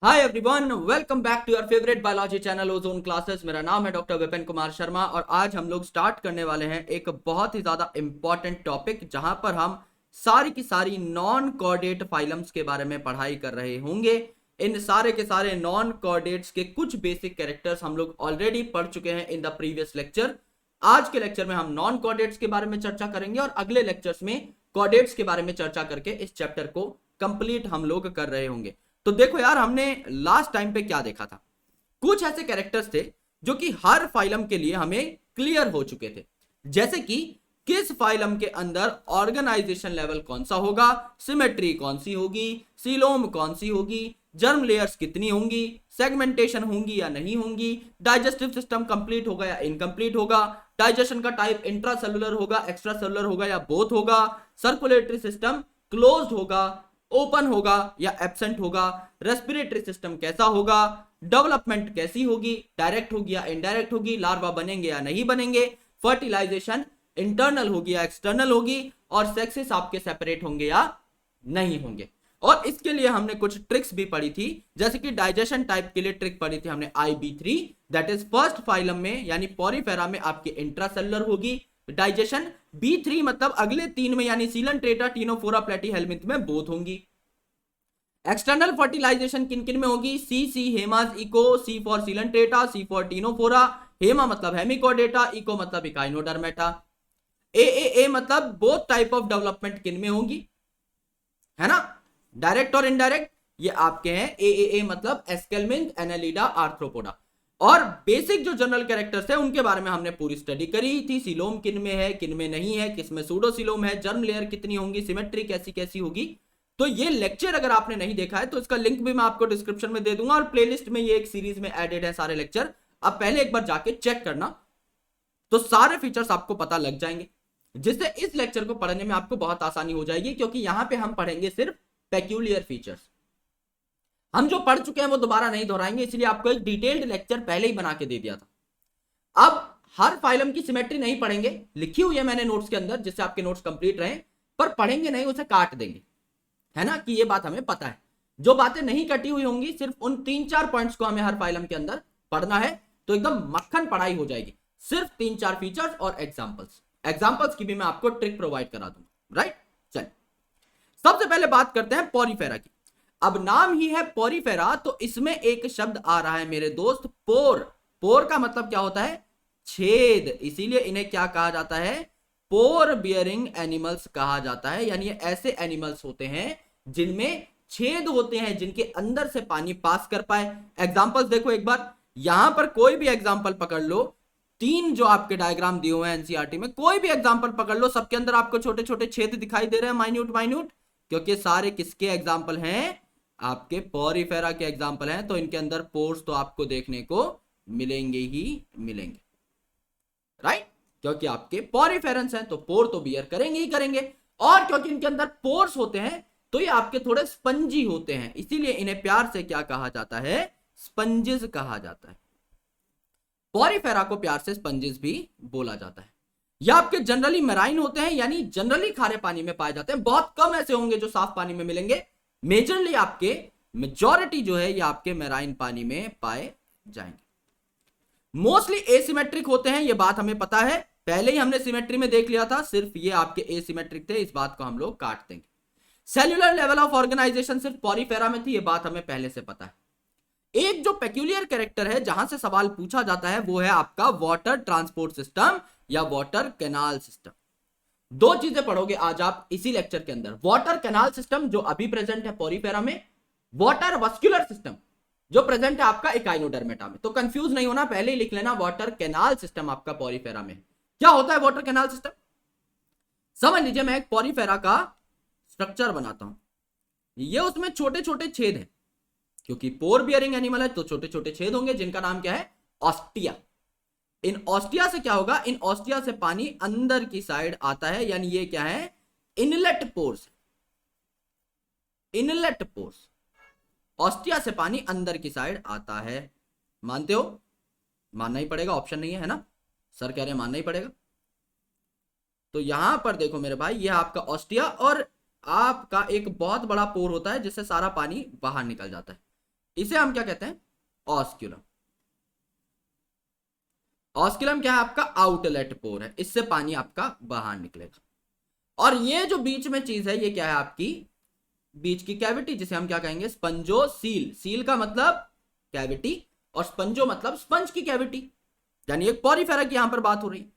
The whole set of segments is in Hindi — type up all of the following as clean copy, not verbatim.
Hi everyone, welcome back to your favourite biology channel Ozone classes. मेरा नाम है डॉक्टर विपिन कुमार शर्मा और आज हम लोग स्टार्ट करने वाले हैं एक बहुत ही ज्यादा इंपॉर्टेंट टॉपिक जहां पर हम सारी की सारी नॉन कॉर्डेट फाइलम्स के बारे में पढ़ाई कर रहे होंगे। इन सारे के सारे नॉन कॉर्डेट्स के कुछ बेसिक कैरेक्टर्स हम लोग ऑलरेडी पढ़ चुके हैं इन द प्रीवियस लेक्चर। आज के लेक्चर में हम नॉन कॉर्डेट्स के बारे में चर्चा करेंगे और अगले लेक्चर्स में कॉर्डेट्स के बारे में चर्चा करके इस चैप्टर को कंप्लीट हम लोग कर रहे होंगे। तो देखो यार, हमने लास्ट टाइम पे क्या देखा था। कुछ ऐसे कैरेक्टर्स थे जो कि हर फाइलम के लिए हमें क्लियर हो चुके थे, जैसे कि किस फाइलम के अंदर ऑर्गेनाइजेशन लेवल कौन सा होगा, सिमेट्री कौन सी होगी, सीलोम कौन सी होगी, जर्म लेयर्स कितनी होंगी, सेगमेंटेशन होंगी या नहीं होंगी, डाइजेस्टिव सिस्टम कंप्लीट होगा या इनकंप्लीट होगा, डाइजेशन का टाइप इंट्रा सेलुलर होगा, एक्स्ट्रा सेलुलर होगा या बोथ होगा, सर्कुलेटरी सिस्टम क्लोज्ड होगा, ओपन होगा या एब्सेंट होगा, रेस्पिरेटरी सिस्टम कैसा होगा, डेवलपमेंट कैसी होगी, डायरेक्ट होगी या इनडायरेक्ट होगी, लार्वा बनेंगे या नहीं बनेंगे, फर्टिलाइजेशन इंटरनल होगी या एक्सटर्नल होगी, और सेक्सेस आपके सेपरेट होंगे या नहीं होंगे। और इसके लिए हमने कुछ ट्रिक्स भी पढ़ी थी, जैसे कि डाइजेशन टाइप के लिए ट्रिक पढ़ी थी हमने IB3, that is first phylum में यानी पॉरीफेरा में आपकी इंट्रासेलुलर होगी डाइजेशन। B3 मतलब अगले तीन में यानी सीलन, टीनोफोरा, प्लेटीहेल्मिंथ में बोथ होंगी। एक्सटर्नल फर्टिलाइजेशन किन किन में होगी, सी हेमाज इको, सी फॉर सीलन, सी फॉर टीनोफोरा, हेमा मतलब हेमिकोडेटा, इको मतलब इकाइनोडर्मेटा। ए मतलब बोथ टाइप ऑफ डेवलपमेंट किन में होंगी, है ना, डायरेक्ट और इनडायरेक्ट, ये आपके हैं। ए मतलब एस्केलमिंथ, एनालिडा, आर्थ्रोपोडा। और बेसिक जो जनरल कैरेक्टर्स है उनके बारे में हमने पूरी स्टडी करी थी। सीलोम किन में है, किन में नहीं है, किसमें सूडोसीलोम है, जर्म लेयर कितनी होंगी, सिमेट्री कैसी कैसी होगी। तो ये लेक्चर अगर आपने नहीं देखा है तो इसका लिंक भी मैं आपको डिस्क्रिप्शन में दे दूंगा और प्लेलिस्ट में ये एक सीरीज में एडेड है सारे लेक्चर। आप पहले एक बार जाके चेक करना, तो सारे फीचर्स आपको पता लग जाएंगे, जिससे इस लेक्चर को पढ़ने में आपको बहुत आसानी हो जाएगी, क्योंकि यहां पे हम पढ़ेंगे सिर्फ पेक्यूलियर फीचर्स। हम जो पढ़ चुके हैं वो दोबारा नहीं दोहराएंगे, इसलिए आपको एक डिटेल्ड लेक्चर पहले ही बना के दे दिया था। अब हर फाइलम की सिमेट्री नहीं पढ़ेंगे, लिखी हुई है मैंने नोट्स के अंदर, जिससे आपके नोट्स कंप्लीट रहे, पर पढ़ेंगे नहीं, उसे काट देंगे, है ना, कि ये बात हमें पता है। जो बातें नहीं कटी हुई होंगी, सिर्फ उन 3-4 पॉइंट्स को हमें हर फाइलम के अंदर पढ़ना है, तो एकदम मक्खन पढ़ाई हो जाएगी। सिर्फ 3-4 फीचर्स और एग्जांपल्स की भी मैं आपको ट्रिक प्रोवाइड करा दूंगा, राइट। चलिए सबसे पहले बात करते हैं पॉरीफेरा की। अब नाम ही है पॉरीफेरा, तो इसमें एक शब्द आ रहा है मेरे दोस्त, पोर। पोर का मतलब क्या होता है, छेद, इसीलिए इन्हें क्या कहा जाता है, पोर बियरिंग एनिमल्स कहा जाता है। यानी ये ऐसे एनिमल्स होते हैं जिनमें छेद होते हैं, जिनके अंदर से पानी पास कर पाए। एग्जांपल्स देखो एक बार, यहां पर कोई भी एग्जांपल पकड़ लो, 3 जो आपके डायग्राम दिए हुए हैं एनसीईआरटी में, कोई भी एग्जांपल पकड़ लो, सबके अंदर आपको छोटे छोटे छेद दिखाई दे रहे हैं, माइन्यूट, क्योंकि सारे किसके एग्जाम्पल हैं, आपके पॉरीफेरा के एग्जाम्पल हैं। तो इनके अंदर पोर्स तो आपको देखने को मिलेंगे ही मिलेंगे, राइट, क्योंकि आपके पॉरीफेरेंस हैं, तो पोर तो बियर करेंगे ही करेंगे। और क्योंकि इनके अंदर पोर्स होते हैं, तो ये आपके थोड़े स्पंजी होते हैं, इसीलिए इन्हें प्यार से क्या कहा जाता है, स्पंजेस कहा जाता है। पॉरीफेरा को प्यार से स्पंजेस भी बोला जाता है। यह आपके जनरली मेराइन होते हैं, यानी जनरली खारे पानी में पाए जाते हैं। बहुत कम ऐसे होंगे जो साफ पानी में मिलेंगे, मेजरली आपके मेजॉरिटी जो है ये आपके मेराइन पानी में पाए जाएंगे। मोस्टली एसिमेट्रिक होते हैं, ये बात हमें पता है, पहले ही हमने सिमेट्री में देख लिया था, सिर्फ ये आपके एसिमेट्रिक थे, इस बात को हम लोग काट देंगे। सेल्यूलर लेवल ऑफ ऑर्गेनाइजेशन सिर्फ पॉरीफेरा में थी, ये बात हमें पहले से पता है। एक जो पेक्यूलियर कैरेक्टर है जहां से सवाल पूछा जाता है वो है आपका वाटर ट्रांसपोर्ट सिस्टम या वाटर कैनाल सिस्टम। दो चीजें पढ़ोगे आज आप इसी लेक्चर के अंदर, वाटर कैनाल सिस्टम जो अभी प्रेजेंट है पॉरीफेरा में, वाटर वस्कुलर सिस्टम जो प्रेजेंट है आपका इकाइनोडर्मेटा में। तो कंफ्यूज नहीं होना, पहले ही लिख लेना वाटर कैनाल सिस्टम आपका पॉरीफेरा में। क्या होता है वाटर कैनाल सिस्टम, समझ लीजिए। मैं एक पॉरीफेरा का स्ट्रक्चर बनाता हूं, ये उसमें छोटे छोटे छेद हैं, क्योंकि पोर बियरिंग एनिमल है तो छोटे छोटे छेद होंगे, जिनका नाम क्या है, ऑस्टिया। इन ऑस्टिया से क्या होगा, इन ऑस्टिया से पानी अंदर की साइड आता है, यानी ये क्या है, inlet pores. Inlet pores, ostia से पानी अंदर की साइड आता है। मानते हो, मानना ही पड़ेगा, ऑप्शन नहीं है ना, सर कह रहे हैं मानना ही पड़ेगा। तो यहां पर देखो मेरे भाई, ये आपका ऑस्टिया, और आपका एक बहुत बड़ा पोर होता है जिससे सारा पानी बाहर निकल जाता है। इसे हम क्या कहते हैं, ऑस्क्यूलम। ऑस्क्यूलम क्या है, आपका आउटलेट पोर है, इससे पानी आपका बाहर निकलेगा। और ये जो बीच में चीज है ये क्या है, आपकी बीच की कैविटी, जिसे हम क्या कहेंगे, स्पंजोसील। सील का मतलब कैविटी और स्पंजो मतलब स्पंज की कैविटी, यानी एक पॉरीफेरा की यहां पर बात हो रही है।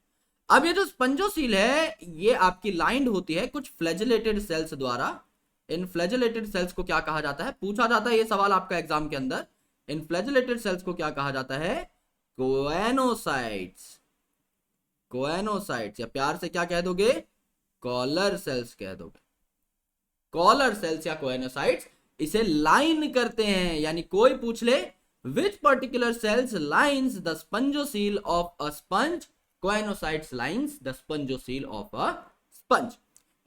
अब ये जो स्पंजोसील है ये आपकी लाइंड होती है कुछ फ्लैजेलेटेड सेल्स द्वारा। इन फ्लैजेलेटेड सेल्स को क्या कहा जाता है, पूछा जाता है ये सवाल आपका एग्जाम के अंदर। इन फ्लैजेलेटेड सेल्स को क्या कहा जाता है, कोएनोसाइट्स। कोएनोसाइट्स, या प्यार से क्या कह दोगे, कॉलर सेल्स कह दोगे। कॉलर सेल्स या कोएनोसाइट्स इसे लाइन करते हैं, यानी कोई पूछ ले which particular cells lines the spongocoel of a sponge, choanocytes lines the spongocoel of a sponge.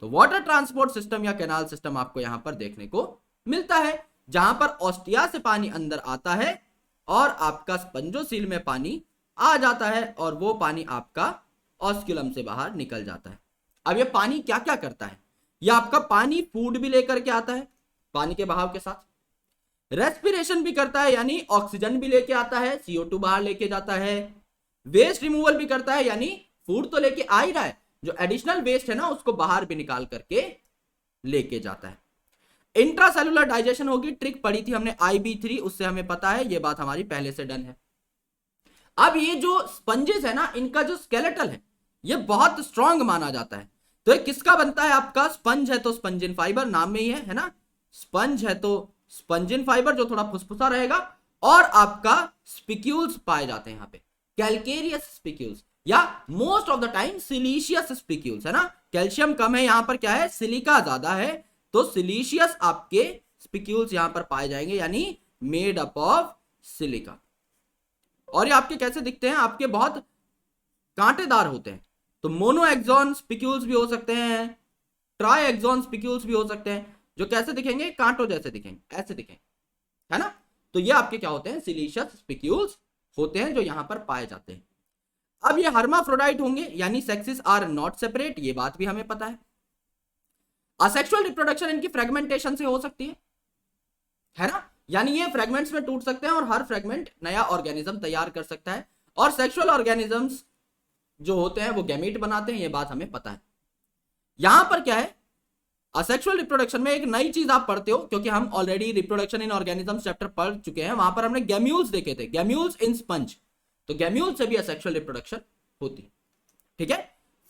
तो वाटर ट्रांसपोर्ट सिस्टम या कैनाल सिस्टम आपको यहां पर देखने को मिलता है, जहां पर ऑस्टिया से पानी अंदर आता है और आपका स्पंजोसील में पानी आ जाता है, और वो पानी आपका ऑस्क्यूलम से बाहर निकल जाता है। अब ये पानी क्या क्या करता है, ये आपका पानी फूड भी लेकर के आता है पानी के बहाव के साथ, रेस्पिरेशन भी करता है यानी ऑक्सीजन भी लेके आता है, CO2 बाहर लेके जाता है, वेस्ट रिमूवल भी करता है यानी फूड तो लेके आ ही रहा है, जो एडिशनल वेस्ट है ना उसको बाहर भी निकाल करके लेके जाता है। इंट्रासेलुलर डाइजेशन होगी, ट्रिक पढ़ी थी हमने IB3, उससे हमें पता है, ये बात हमारी पहले से डन है। अब ये जो स्पंजेस है ना, इनका जो स्केलेटल है ये बहुत स्ट्रांग माना जाता है। तो ये किसका बनता है, आपका स्पंज है तो स्पंजिन फाइबर, नाम में ही है ना, स्पंज है तो स्पंजिन फाइबर जो थोड़ा फुसफुसा रहेगा, और आपका स्पिक्यूल्स पाए जाते हैं यहाँ पे, कैल्केरियस स्पिक्यूल्स या most of the time siliceous spicules, है ना। कैल्शियम कम है यहाँ पर, क्या है, सिलिका ज्यादा है, तो सिलीशियस आपके स्पिक्यूल्स यहां पर पाए जाएंगे, यानी मेड अप ऑफ सिलिका। और ये आपके कैसे दिखते हैं, आपके बहुत कांटेदार होते हैं, तो मोनो एक्सॉन स्पिक्यूल्स भी हो सकते हैं, ट्राई एक्सॉन स्पिक्यूल्स भी हो सकते हैं, जो कैसे दिखेंगे, कांटों जैसे दिखेंगे, ऐसे दिखेंगे, है ना। तो ये आपके क्या होते हैं, सिलीशियस स्पिक्यूल्स होते हैं जो यहां पर पाए जाते हैं। अब ये हर्माफ्रोडाइट होंगे, यानी सेक्सेस आर नॉट सेपरेट, ये बात भी हमें पता है। असेक्सुअल रिप्रोडक्शन इनकी फ्रेगमेंटेशन से हो सकती है ना, यानी ये फ्रेगमेंट्स में टूट सकते हैं और हर फ्रेगमेंट नया ऑर्गेनिज्म तैयार कर सकता है, और सेक्सुअल ऑर्गेनिजम्स जो होते हैं वो गैमीट बनाते हैं, ये बात हमें पता है। यहां पर क्या है, असेक्सुअल रिप्रोडक्शन में एक नई चीज आप पढ़ते हो, क्योंकि हम already reproduction in organisms chapter पढ़ चुके हैं, वहां पर हमने गैम्यूल्स देखे थे, गैम्यूल्स इन स्पंज, तो गैम्यूल से भी असेक्सुअल रिप्रोडक्शन होती है, ठीक है।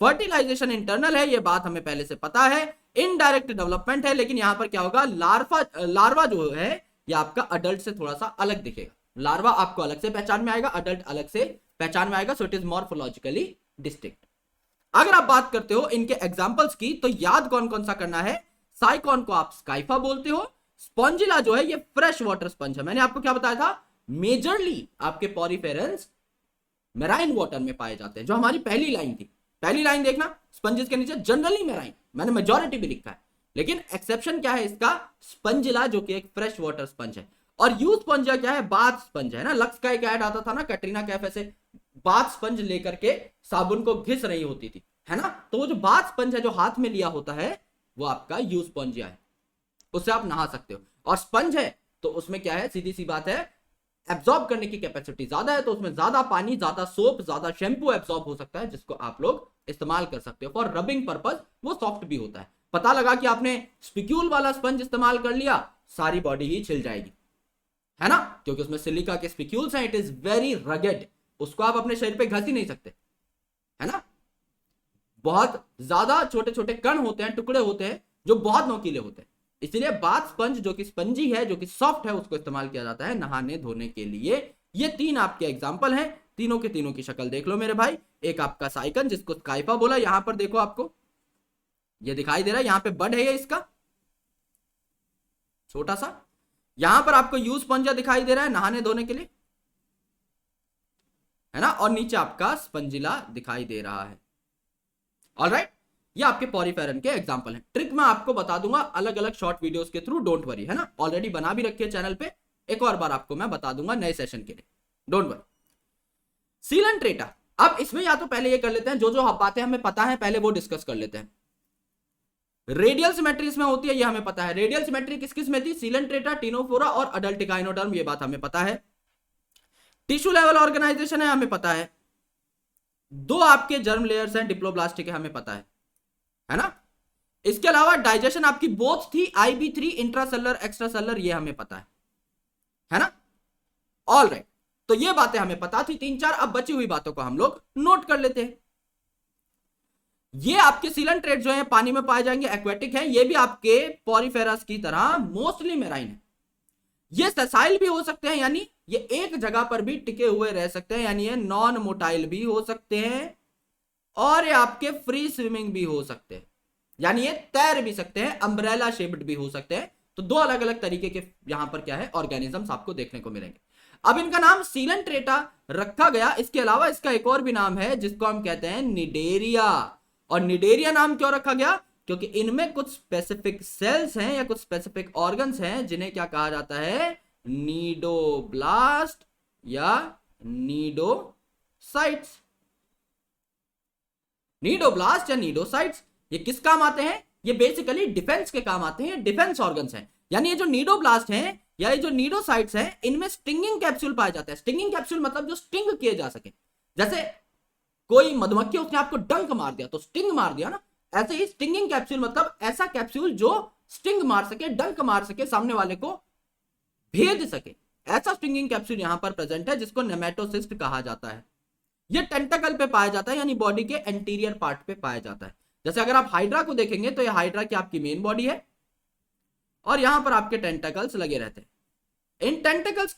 फर्टिलाइजेशन इंटरनल है, ये बात हमें पहले से पता है, इनडायरेक्ट डेवलपमेंट है, लेकिन यहां पर क्या होगा, लार्वा जो है ये आपका अडल्ट से थोड़ा सा अलग दिखेगा, लार्वा आपको अलग से पहचान में आएगा, अडल्ट अलग से पहचान में आएगा, so it is morphologically distinct. अगर आप बात करते हो इनके एग्जांपल्स की, तो याद कौन कौन सा करना है, साइकॉन को आप स्काइफा बोलते हो, स्पॉन्जिला जो है ये फ्रेश वाटर स्पंज है, मैंने आपको क्या बताया था, मेजरली आपके पॉरीफेरेंस मेराइन वाटर में पाए जाते हैं, जो हमारी पहली लाइन थी, पहली लाइन देखना, स्पंजेस के नीचे जनरली मेराइन, मैंने मेजॉरिटी भी लिखा है, लेकिन एक्सेप्शन क्या है इसका, स्पंजिला जो कि एक फ्रेश वाटर स्पंज है। और यू स्पंजिया क्या है, बाथ स्पंज है ना, लक्स का एक ऐड आता था ना, कैटरीना कैफ ऐसे बाथ स्पंज लेकर के साबुन को घिस रही होती थी, है ना, तो वो जो बाथ स्पंज है जो हाथ में लिया होता है वो आपका यू स्पंजिया है, उससे आप नहा सकते हो। और स्पंज है तो उसमें क्या है, सीधी सी बात है, एब्जॉर्ब करने की कैपेसिटी ज्यादा है, तो उसमें ज्यादा पानी, ज्यादा सोप, ज्यादा शैम्पू एब्जॉर्ब हो सकता है, जिसको आप लोग इस्तेमाल कर सकते हो फॉर रबिंग पर्पस, वो सॉफ्ट भी होता है। पता लगा कि आपने स्पिक्यूल वाला स्पंज इस्तेमाल कर लिया, सारी बॉडी ही छिल जाएगी, है ना, क्योंकि उसमें सिलिका के स्पिक्यूल्स हैं, इट इज वेरी रगेड, उसको आप अपने शरीर पे घस ही नहीं सकते, है ना, बहुत ज्यादा छोटे छोटे कण होते हैं, टुकड़े होते हैं जो बहुत नोकीले होते हैं, इसलिए बाथ स्पंज जो कि स्पंजी है, जो कि सॉफ्ट है, उसको इस्तेमाल किया जाता है नहाने धोने के लिए। ये तीन आपके एग्जांपल हैं, तीनों के तीनों की शक्ल देख लो मेरे भाई, एक आपका साइकन जिसको स्काइफा बोला, यहां पर देखो आपको ये दिखाई दे रहा है, यहां पे बड है ये इसका छोटा सा, यहां पर आपको यू स्पंजा दिखाई दे रहा है नहाने धोने के लिए, है ना, और नीचे आपका स्पंजिला दिखाई दे रहा है। ऑलराइट, ये आपके पॉरीफेरन के एग्जांपल हैं। ट्रिक मैं आपको बता दूंगा अलग अलग शॉर्ट वीडियोस के थ्रू, डोंट वरी, है ना, ऑलरेडी बना भी रखी है चैनल पे, एक और बार आपको मैं बता दूंगा नए सेशन के लिए, डोंट वरी। सीलेंट्रेटा, अब इसमें या तो पहले ये कर लेते हैं, जो जो बातें हमें पता है पहले वो डिस्कस कर लेते हैं। रेडियल सिमेट्री इसमें होती है, ये हमें पता है। रेडियल सिमेट्री किस किस में थी? सीलेंट्रेटा, टिनोफोरा और अडल्ट इकाइनोडर्म, ये बात हमें पता है। टिश्यू लेवल ऑर्गेनाइजेशन है, हमें पता है। दो आपके जर्म लेयर्स हैं, डिप्लोब्लास्टिक है, हमें पता है ना। इसके अलावा डाइजेशन आपकी बोथ थी, IB3 इंट्रासेलर एक्स्ट्रासेलर, ये हमें पता है ना। ऑल राइट, तो ये बातें हमें पता थी 3-4। अब बची हुई बातों को हम लोग नोट कर लेते हैं। ये आपके सीलेंट्रेट जो है पानी में पाए जाएंगे, एक्वेटिक है। ये भी आपके पॉरीफेरस की तरह मोस्टली मेराइन है। ये सेसाइल भी हो सकते हैं, यानी ये एक जगह पर भी टिके हुए रह सकते हैं, यानी ये नॉन मोटाइल भी हो सकते हैं, और ये आपके फ्री स्विमिंग भी हो सकते हैं, यानी ये तैर भी सकते हैं, अम्ब्रेला शेप्ड भी हो सकते हैं। तो दो अलग अलग तरीके के यहां पर क्या है, ऑर्गेनिजम्स आपको देखने को मिलेंगे। अब इनका नाम सीलेंट्रेटा रखा गया। इसके अलावा इसका एक और भी नाम है जिसको हम कहते हैं निडेरिया। और निडेरिया नाम क्यों रखा गया? क्योंकि इनमें कुछ स्पेसिफिक सेल्स हैं या कुछ स्पेसिफिक ऑर्गन्स हैं जिन्हें क्या कहा जाता है, नीडोब्लास्ट या नीडोसाइट्स। नीडोब्लास्ट या नीडोसाइट्स ये किस काम आते हैं? ये बेसिकली डिफेंस के काम आते हैं, डिफेंस ऑर्गन्स हैं। यानी ये जो नीडोब्लास्ट हैं या ये जो नीडोसाइट्स हैं, इनमें स्टिंगिंग कैप्सूल पाए जाते हैं। स्टिंगिंग कैप्सूल मतलब जो स्टिंग किए जा सके। जैसे कोई मधुमक्खी, उसने आपको डंक मार दिया तो स्टिंग मार दिया ना, ऐसे ही स्टिंगिंग कैप्सूल मतलब ऐसा कैप्सूल जो स्टिंग मार सके, डंक मार सके, सामने वाले को भेद सके, ऐसा स्टिंगिंग कैप्सूल यहां पर प्रेजेंट है, जिसको नेमेटोसिस्ट कहा जाता है। ये टेंटकल पे पाया जाता है, यानी बॉडी के एंटीरियर पार्ट पे पाया जाता है। जैसे अगर आप हाइड्रा को देखेंगे तो ये हाइड्रा की आपकी मेन बॉडी है और यहां पर आपके टेंटकल्स लगे रहते हैं। इन टेंटकल्स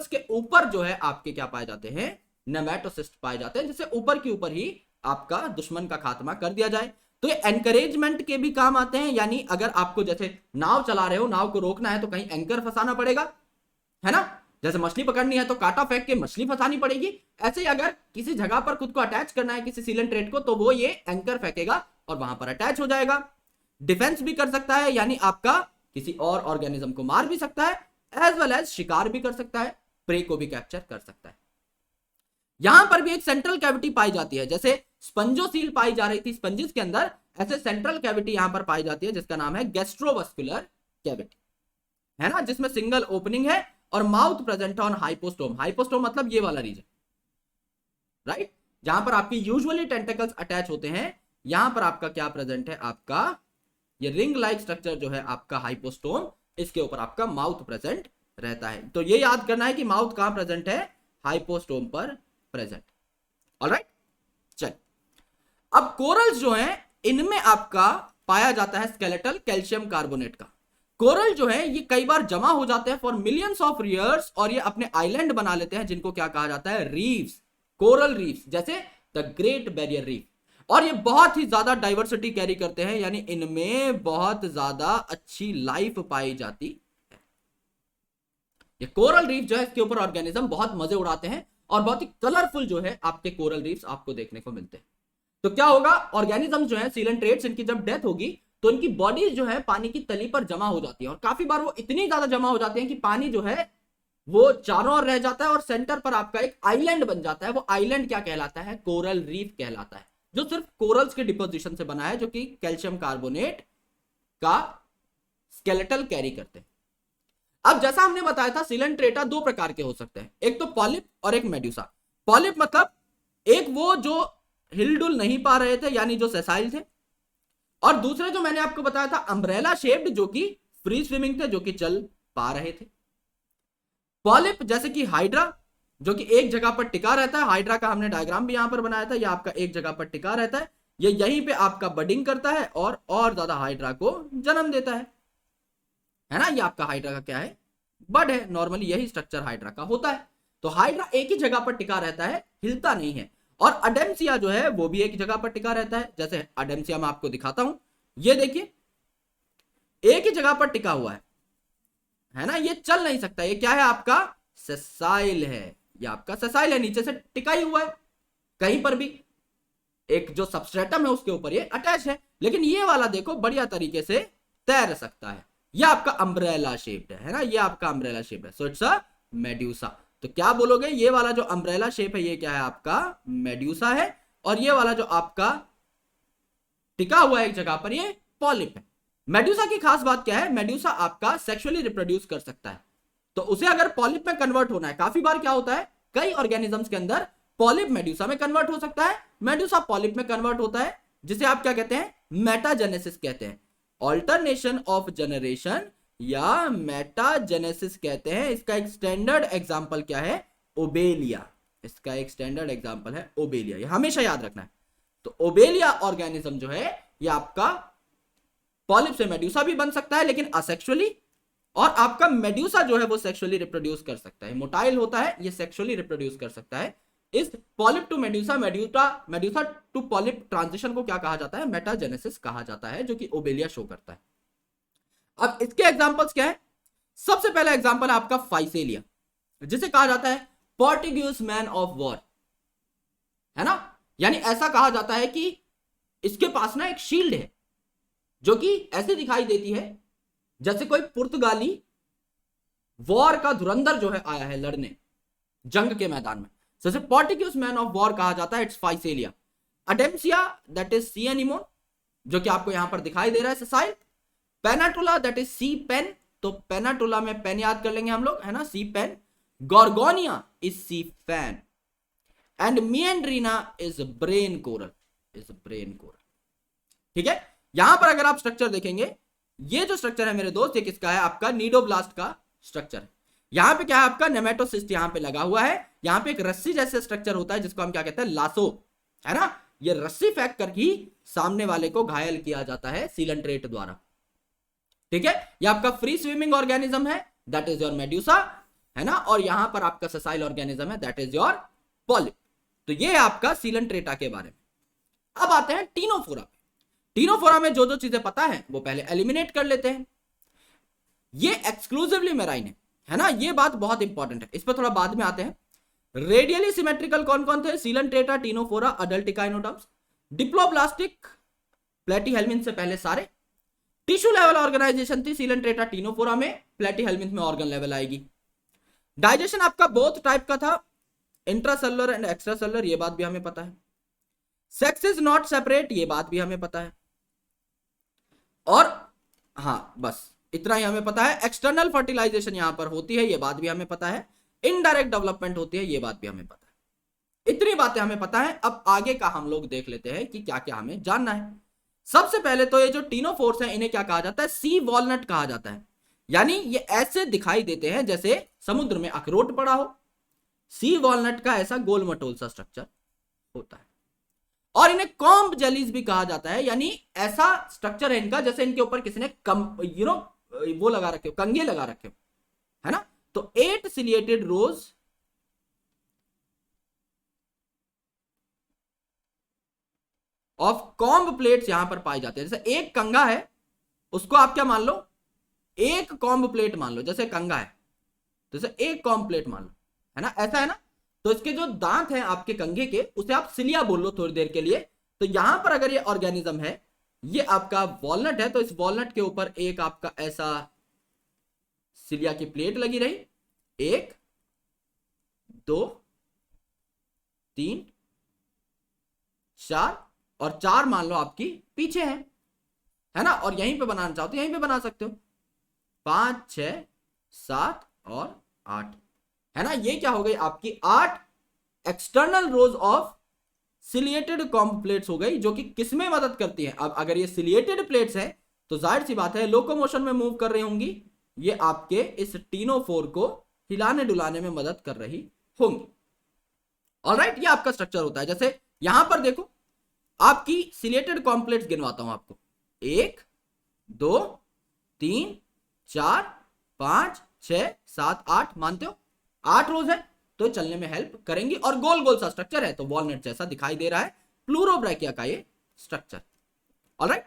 के ऊपर जो है आपके क्या पाए जाते हैं, नेमेटोसिस्ट पाए जाते हैं, जिससे ऊपर के ऊपर ही आपका दुश्मन का खात्मा कर दिया जाए। तो ये एनकरेजमेंट के भी काम आते हैं, यानी अगर आपको जैसे नाव चला रहे हो, नाव को रोकना है तो कहीं एंकर फंसाना पड़ेगा, है ना। जैसे मछली पकड़नी है तो कांटा फेंक के मछली फंसानी पड़ेगी। ऐसे ही अगर किसी जगह पर खुद को अटैच करना है किसी सीलेंट्रेट को, तो वो ये एंकर फेंकेगा और वहां पर अटैच हो जाएगा। डिफेंस भी कर सकता है, यानी आपका किसी और ऑर्गेनिज्म को मार भी सकता है, एज वेल एज शिकार भी कर सकता है, प्रे को भी कैप्चर कर सकता है। यहां पर भी एक सेंट्रल कैविटी पाई जाती है, जैसे स्पंजोसील पाई जा रही थी स्पंजिस के अंदर, ऐसे सेंट्रल कैविटी यहां पर पाई जाती है जिसका नाम है गैस्ट्रोवस्कुलर कैविटी, है ना, जिसमें सिंगल ओपनिंग है और mouth present on hypostome. Hypostome मतलब ये वाला रीजन, राइट, जहां पर आपकी यूजुअली टेंटेकल्स अटैच होते हैं। यहां पर आपका क्या प्रेजेंट है, आपका ये रिंग लाइक स्ट्रक्चर जो है आपका हाइपोस्टोम, इसके ऊपर आपका माउथ प्रेजेंट रहता है। तो ये याद करना है कि माउथ कहां प्रेजेंट है, हाइपोस्टोम पर प्रेजेंट। ऑलराइट, चल अब कोरल्स जो हैं इनमें आपका पाया जाता है स्केलेटल कैल्शियम कार्बोनेट का। कोरल जो है ये कई बार जमा हो जाते हैं फॉर मिलियंस ऑफ ईयर्स और ये अपने आइलैंड बना लेते हैं, जिनको क्या कहा जाता है, रीफ्स, कोरल रीफ्स, जैसे द ग्रेट बैरियर रीफ। और ये बहुत ही ज्यादा डाइवर्सिटी कैरी करते हैं, यानी इनमें बहुत ज्यादा अच्छी लाइफ पाई जाती है। ये कोरल रीफ जो है इसके ऊपर ऑर्गेनिज्म बहुत मजे उड़ाते हैं और बहुत ही कलरफुल जो है आपके कोरल रीफ्स आपको देखने को मिलते हैं। तो क्या होगा, ऑर्गेनिज्म जो है सीलेंट्रेट्स, इनकी जब डेथ होगी तो इनकी बॉडीज जो है पानी की तली पर जमा हो जाती है, और काफी बार वो इतनी ज्यादा जमा हो जाती है कि पानी जो है वो चारों ओर रह जाता है और सेंटर पर आपका एक आइलैंड बन जाता है। वो आइलैंड क्या कहलाता है, कोरल रीफ कहलाता है, जो सिर्फ कोरल्स के डिपोजिशन से बना है, जो कि कैल्शियम कार्बोनेट का स्केलेटल कैरी करते हैं। अब जैसा हमने बताया था सीलेंट्रेटा दो प्रकार के हो सकते हैं, एक तो पॉलिप और एक मेड्यूसा। पॉलिप मतलब एक वो जो हिलडुल नहीं पा रहे थे, यानी जो सेसाइल थे, और दूसरे जो मैंने आपको बताया था अम्ब्रेला शेप्ड, जो कि फ्री स्विमिंग थे, जो कि चल पा रहे थे। पॉलिप जैसे कि हाइड्रा, जो कि एक जगह पर टिका रहता है, हाइड्रा का हमने डायग्राम भी यहां पर बनाया था, यह आपका एक जगह पर टिका रहता है, ये यहीं पे आपका बडिंग करता है और ज्यादा हाइड्रा को जन्म देता है ना। ये आपका हाइड्रा का क्या है, बड है। नॉर्मली यही स्ट्रक्चर हाइड्रा का होता है। तो हाइड्रा एक ही जगह पर टिका रहता है, हिलता नहीं है। और अडेम्सिया जो है वो भी एक जगह पर टिका रहता है। जैसे अडेम्सिया मैं आपको दिखाता हूं, ये देखिए एक ही जगह पर टिका हुआ है ना, ये चल नहीं सकता। ये क्या है, आपका सेसाइल है, ये आपका सेसाइल है, नीचे से टिका ही हुआ है, कहीं पर भी एक जो सबस्ट्रेटम है उसके ऊपर ये अटैच है। लेकिन ये वाला देखो बढ़िया तरीके से तैर सकता है, ये आपका अम्ब्रेला शेप्ड है ना, ये आपका अम्ब्रेला शेप है। So it's a medusa. तो क्या बोलोगे, ये वाला जो अम्ब्रेला शेप है ये क्या है, आपका मेड्यूसा है, और ये वाला जो आपका टिका हुआ है एक जगह पर, ये पॉलिप है। मेड्यूसा की खास बात क्या है, मेड्यूसा आपका सेक्सुअली रिप्रोड्यूस कर सकता है, तो उसे अगर पॉलिप में कन्वर्ट होना है, काफी बार क्या होता है कई ऑर्गेनिजम्स के अंदर पॉलिप मेड्यूसा में कन्वर्ट हो सकता है, मेड्यूसा पॉलिप में कन्वर्ट होता है, जिसे आप क्या कहते हैं, मेटाजेनेसिस कहते हैं, ऑल्टरनेशन ऑफ जनरेशन या मेटाजेनेसिस कहते हैं। इसका एक स्टैंडर्ड एग्जांपल क्या है, ओबेलिया। इसका एक स्टैंडर्ड एग्जांपल है ओबेलिया, ये हमेशा याद रखना है। तो ओबेलिया ऑर्गेनिज्म जो है ये आपका पॉलिप से मेड्यूसा भी बन सकता है लेकिन असेक्सुअली, और आपका मेड्यूसा जो है वो सेक्सुअली रिप्रोड्यूस कर सकता है, मोटाइल होता है, ये सेक्सुअली रिप्रोड्यूस कर सकता है। इस polyp to medusa, medusa to polyp transition को क्या कहा जाता है, मेटाजेनेसिस कहा जाता है, जो कि ओबेलिया शो करता है। अब इसके एग्जांपल्स क्या है, सबसे पहला एग्जांपल है आपका फाइसेलिया, जिसे कहा जाता है पोर्टुगीज मैन ऑफ वॉर, है ना। यानी ऐसा कहा जाता है कि इसके पास ना एक शील्ड है जो कि ऐसे दिखाई देती है जैसे कोई पुर्तगाली वॉर का धुरंधर जो है आया है लड़ने जंग के मैदान में, जैसे पोर्टुगीज मैन ऑफ वॉर कहा जाता है, it's Physalia. Adamsia that is sea anemone, जो कि आपको यहां पर दिखाई दे रहा है sessile. Pennatula that is sea pen, तो पेनाटुला में पेन याद कर लेंगे हम लोग, है ना, sea pen. Gorgonia is sea fan, and Meandrina is brain coral, ठीक है। यहां पर अगर आप स्ट्रक्चर देखेंगे, ये जो स्ट्रक्चर है मेरे दोस्त, ये किसका है, आपका नीडोब्लास्ट का स्ट्रक्चर है। यहां पे क्या है, आपका नेमेटोसिस्ट यहां पे लगा हुआ है, यहां पे एक रस्सी जैसे स्ट्रक्चर होता है जिसको हम क्या कहते हैं, लासो, है ना। ये रस्सी फेंक कर ही सामने वाले को घायल किया जाता है सीलेंट्रेट द्वारा, ठीक है। ये आपका फ्री स्विमिंग ऑर्गेनिज्म है, दैट इज योर मेड्यूसा, है ना, और यहां पर आपका ससाइल ऑर्गेनिज्म है, दैट इज योर पॉलिप। तो ये आपका सीलेंट्रेटा के बारे में। अब आते हैं टीनोफोरा पे। टीनोफोरा में जो जो चीजें पता है वो पहले एलिमिनेट कर लेते हैं। ये एक्सक्लूसिवली मेराइन है ना, ये बात बहुत इंपॉर्टेंट है, इस पर थोड़ा बाद में आते हैं। रेडियली सिमेट्रिकल कौन कौन थे, Coelenterata, Ctenophora, adult echinoderms. Diploblastic platyhelminth से पहले सारे। टिश्यू लेवल ऑर्गेनाइजेशन थी सीलेंट्रेटा टीनोफोरा में, प्लेटीहेल्मिन्थ में ऑर्गन लेवल आएगी। डाइजेशन आपका बोथ टाइप का था, इंट्रासेलुलर एंड एक्स्ट्रासेलुलर, ये बात भी हमें पता है। सेक्स इज नॉट सेपरेट, ये बात भी हमें पता है। और हाँ बस इतना ही हमें पता है। एक्सटर्नल फर्टिलाइजेशन यहां पर होती है, ये बात भी हमें पता है। इनडायरेक्ट डेवलपमेंट होती है, ये बात भी हमें पता है। इतनी बातें हमें पता है। अब आगे का हम लोग देख लेते हैं कि क्या क्या हमें जानना है। सबसे पहले तो ये जो टीनोफोर्स है इन्हें क्या कहा जाता है, सी वॉलनट कहा जाता है। यानी ये ऐसे दिखाई देते हैं जैसे समुद्र में अखरोट पड़ा हो। सी वॉलनट का ऐसा गोल मटोल सा स्ट्रक्चर होता है। और इन्हें कॉम्ब जेलीज भी कहा जाता है, यानी ऐसा स्ट्रक्चर है इनका जैसे इनके ऊपर किसी ने वो लगा रखे हो, कंगे लगा रखे हो, है ना। तो 8 ciliated rose of comb plates यहां पर पाए जाते हैं। जैसे एक कंगा है उसको आप क्या मान लो, एक कॉम्ब प्लेट मान लो, जैसे कंगा है तो जैसे एक कॉम्ब प्लेट मान लो, है ना, ऐसा है ना। तो इसके जो दांत हैं आपके कंघे के, उसे आप सिलिया बोल लो थोड़ी देर के लिए। तो यहां पर अगर ये ऑर्गेनिज्म है, ये आपका वॉलनट है, तो इस वॉलनट के ऊपर एक आपका ऐसा सिलिया की प्लेट लगी रही, 1 2 3 4, और 4 मान लो आपकी पीछे है ना। और यहीं पे बनाना चाहो तो यहीं पे बना सकते हो, 5 6 7 और 8, है ना। ये क्या हो गई आपकी 8 external rows of ciliated comb plates हो गई, जो कि किसमें मदद करती है। अब अगर ये सिलिएटेड प्लेट्स है तो जाहिर सी बात है लोकोमोशन में मूव कर रही होंगी, ये आपके इस टीनोफोर को हिलाने डुलाने में मदद कर रही होंगी। ऑलराइट, ये आपका स्ट्रक्चर होता है। जैसे यहां पर देखो, आपकी सिलिएटेड कॉम्ब प्लेट्स गिनवाता हूं आपको, 1 2 3 4 5 6 7 8, मानते हो 8 रोज है तो चलने में हेल्प करेंगी। और गोल गोल सा स्ट्रक्चर है, तो वॉलनट जैसा दिखाई दे रहा है प्लूरोब्रैकिया का ये स्ट्रक्चर। ऑलराइट,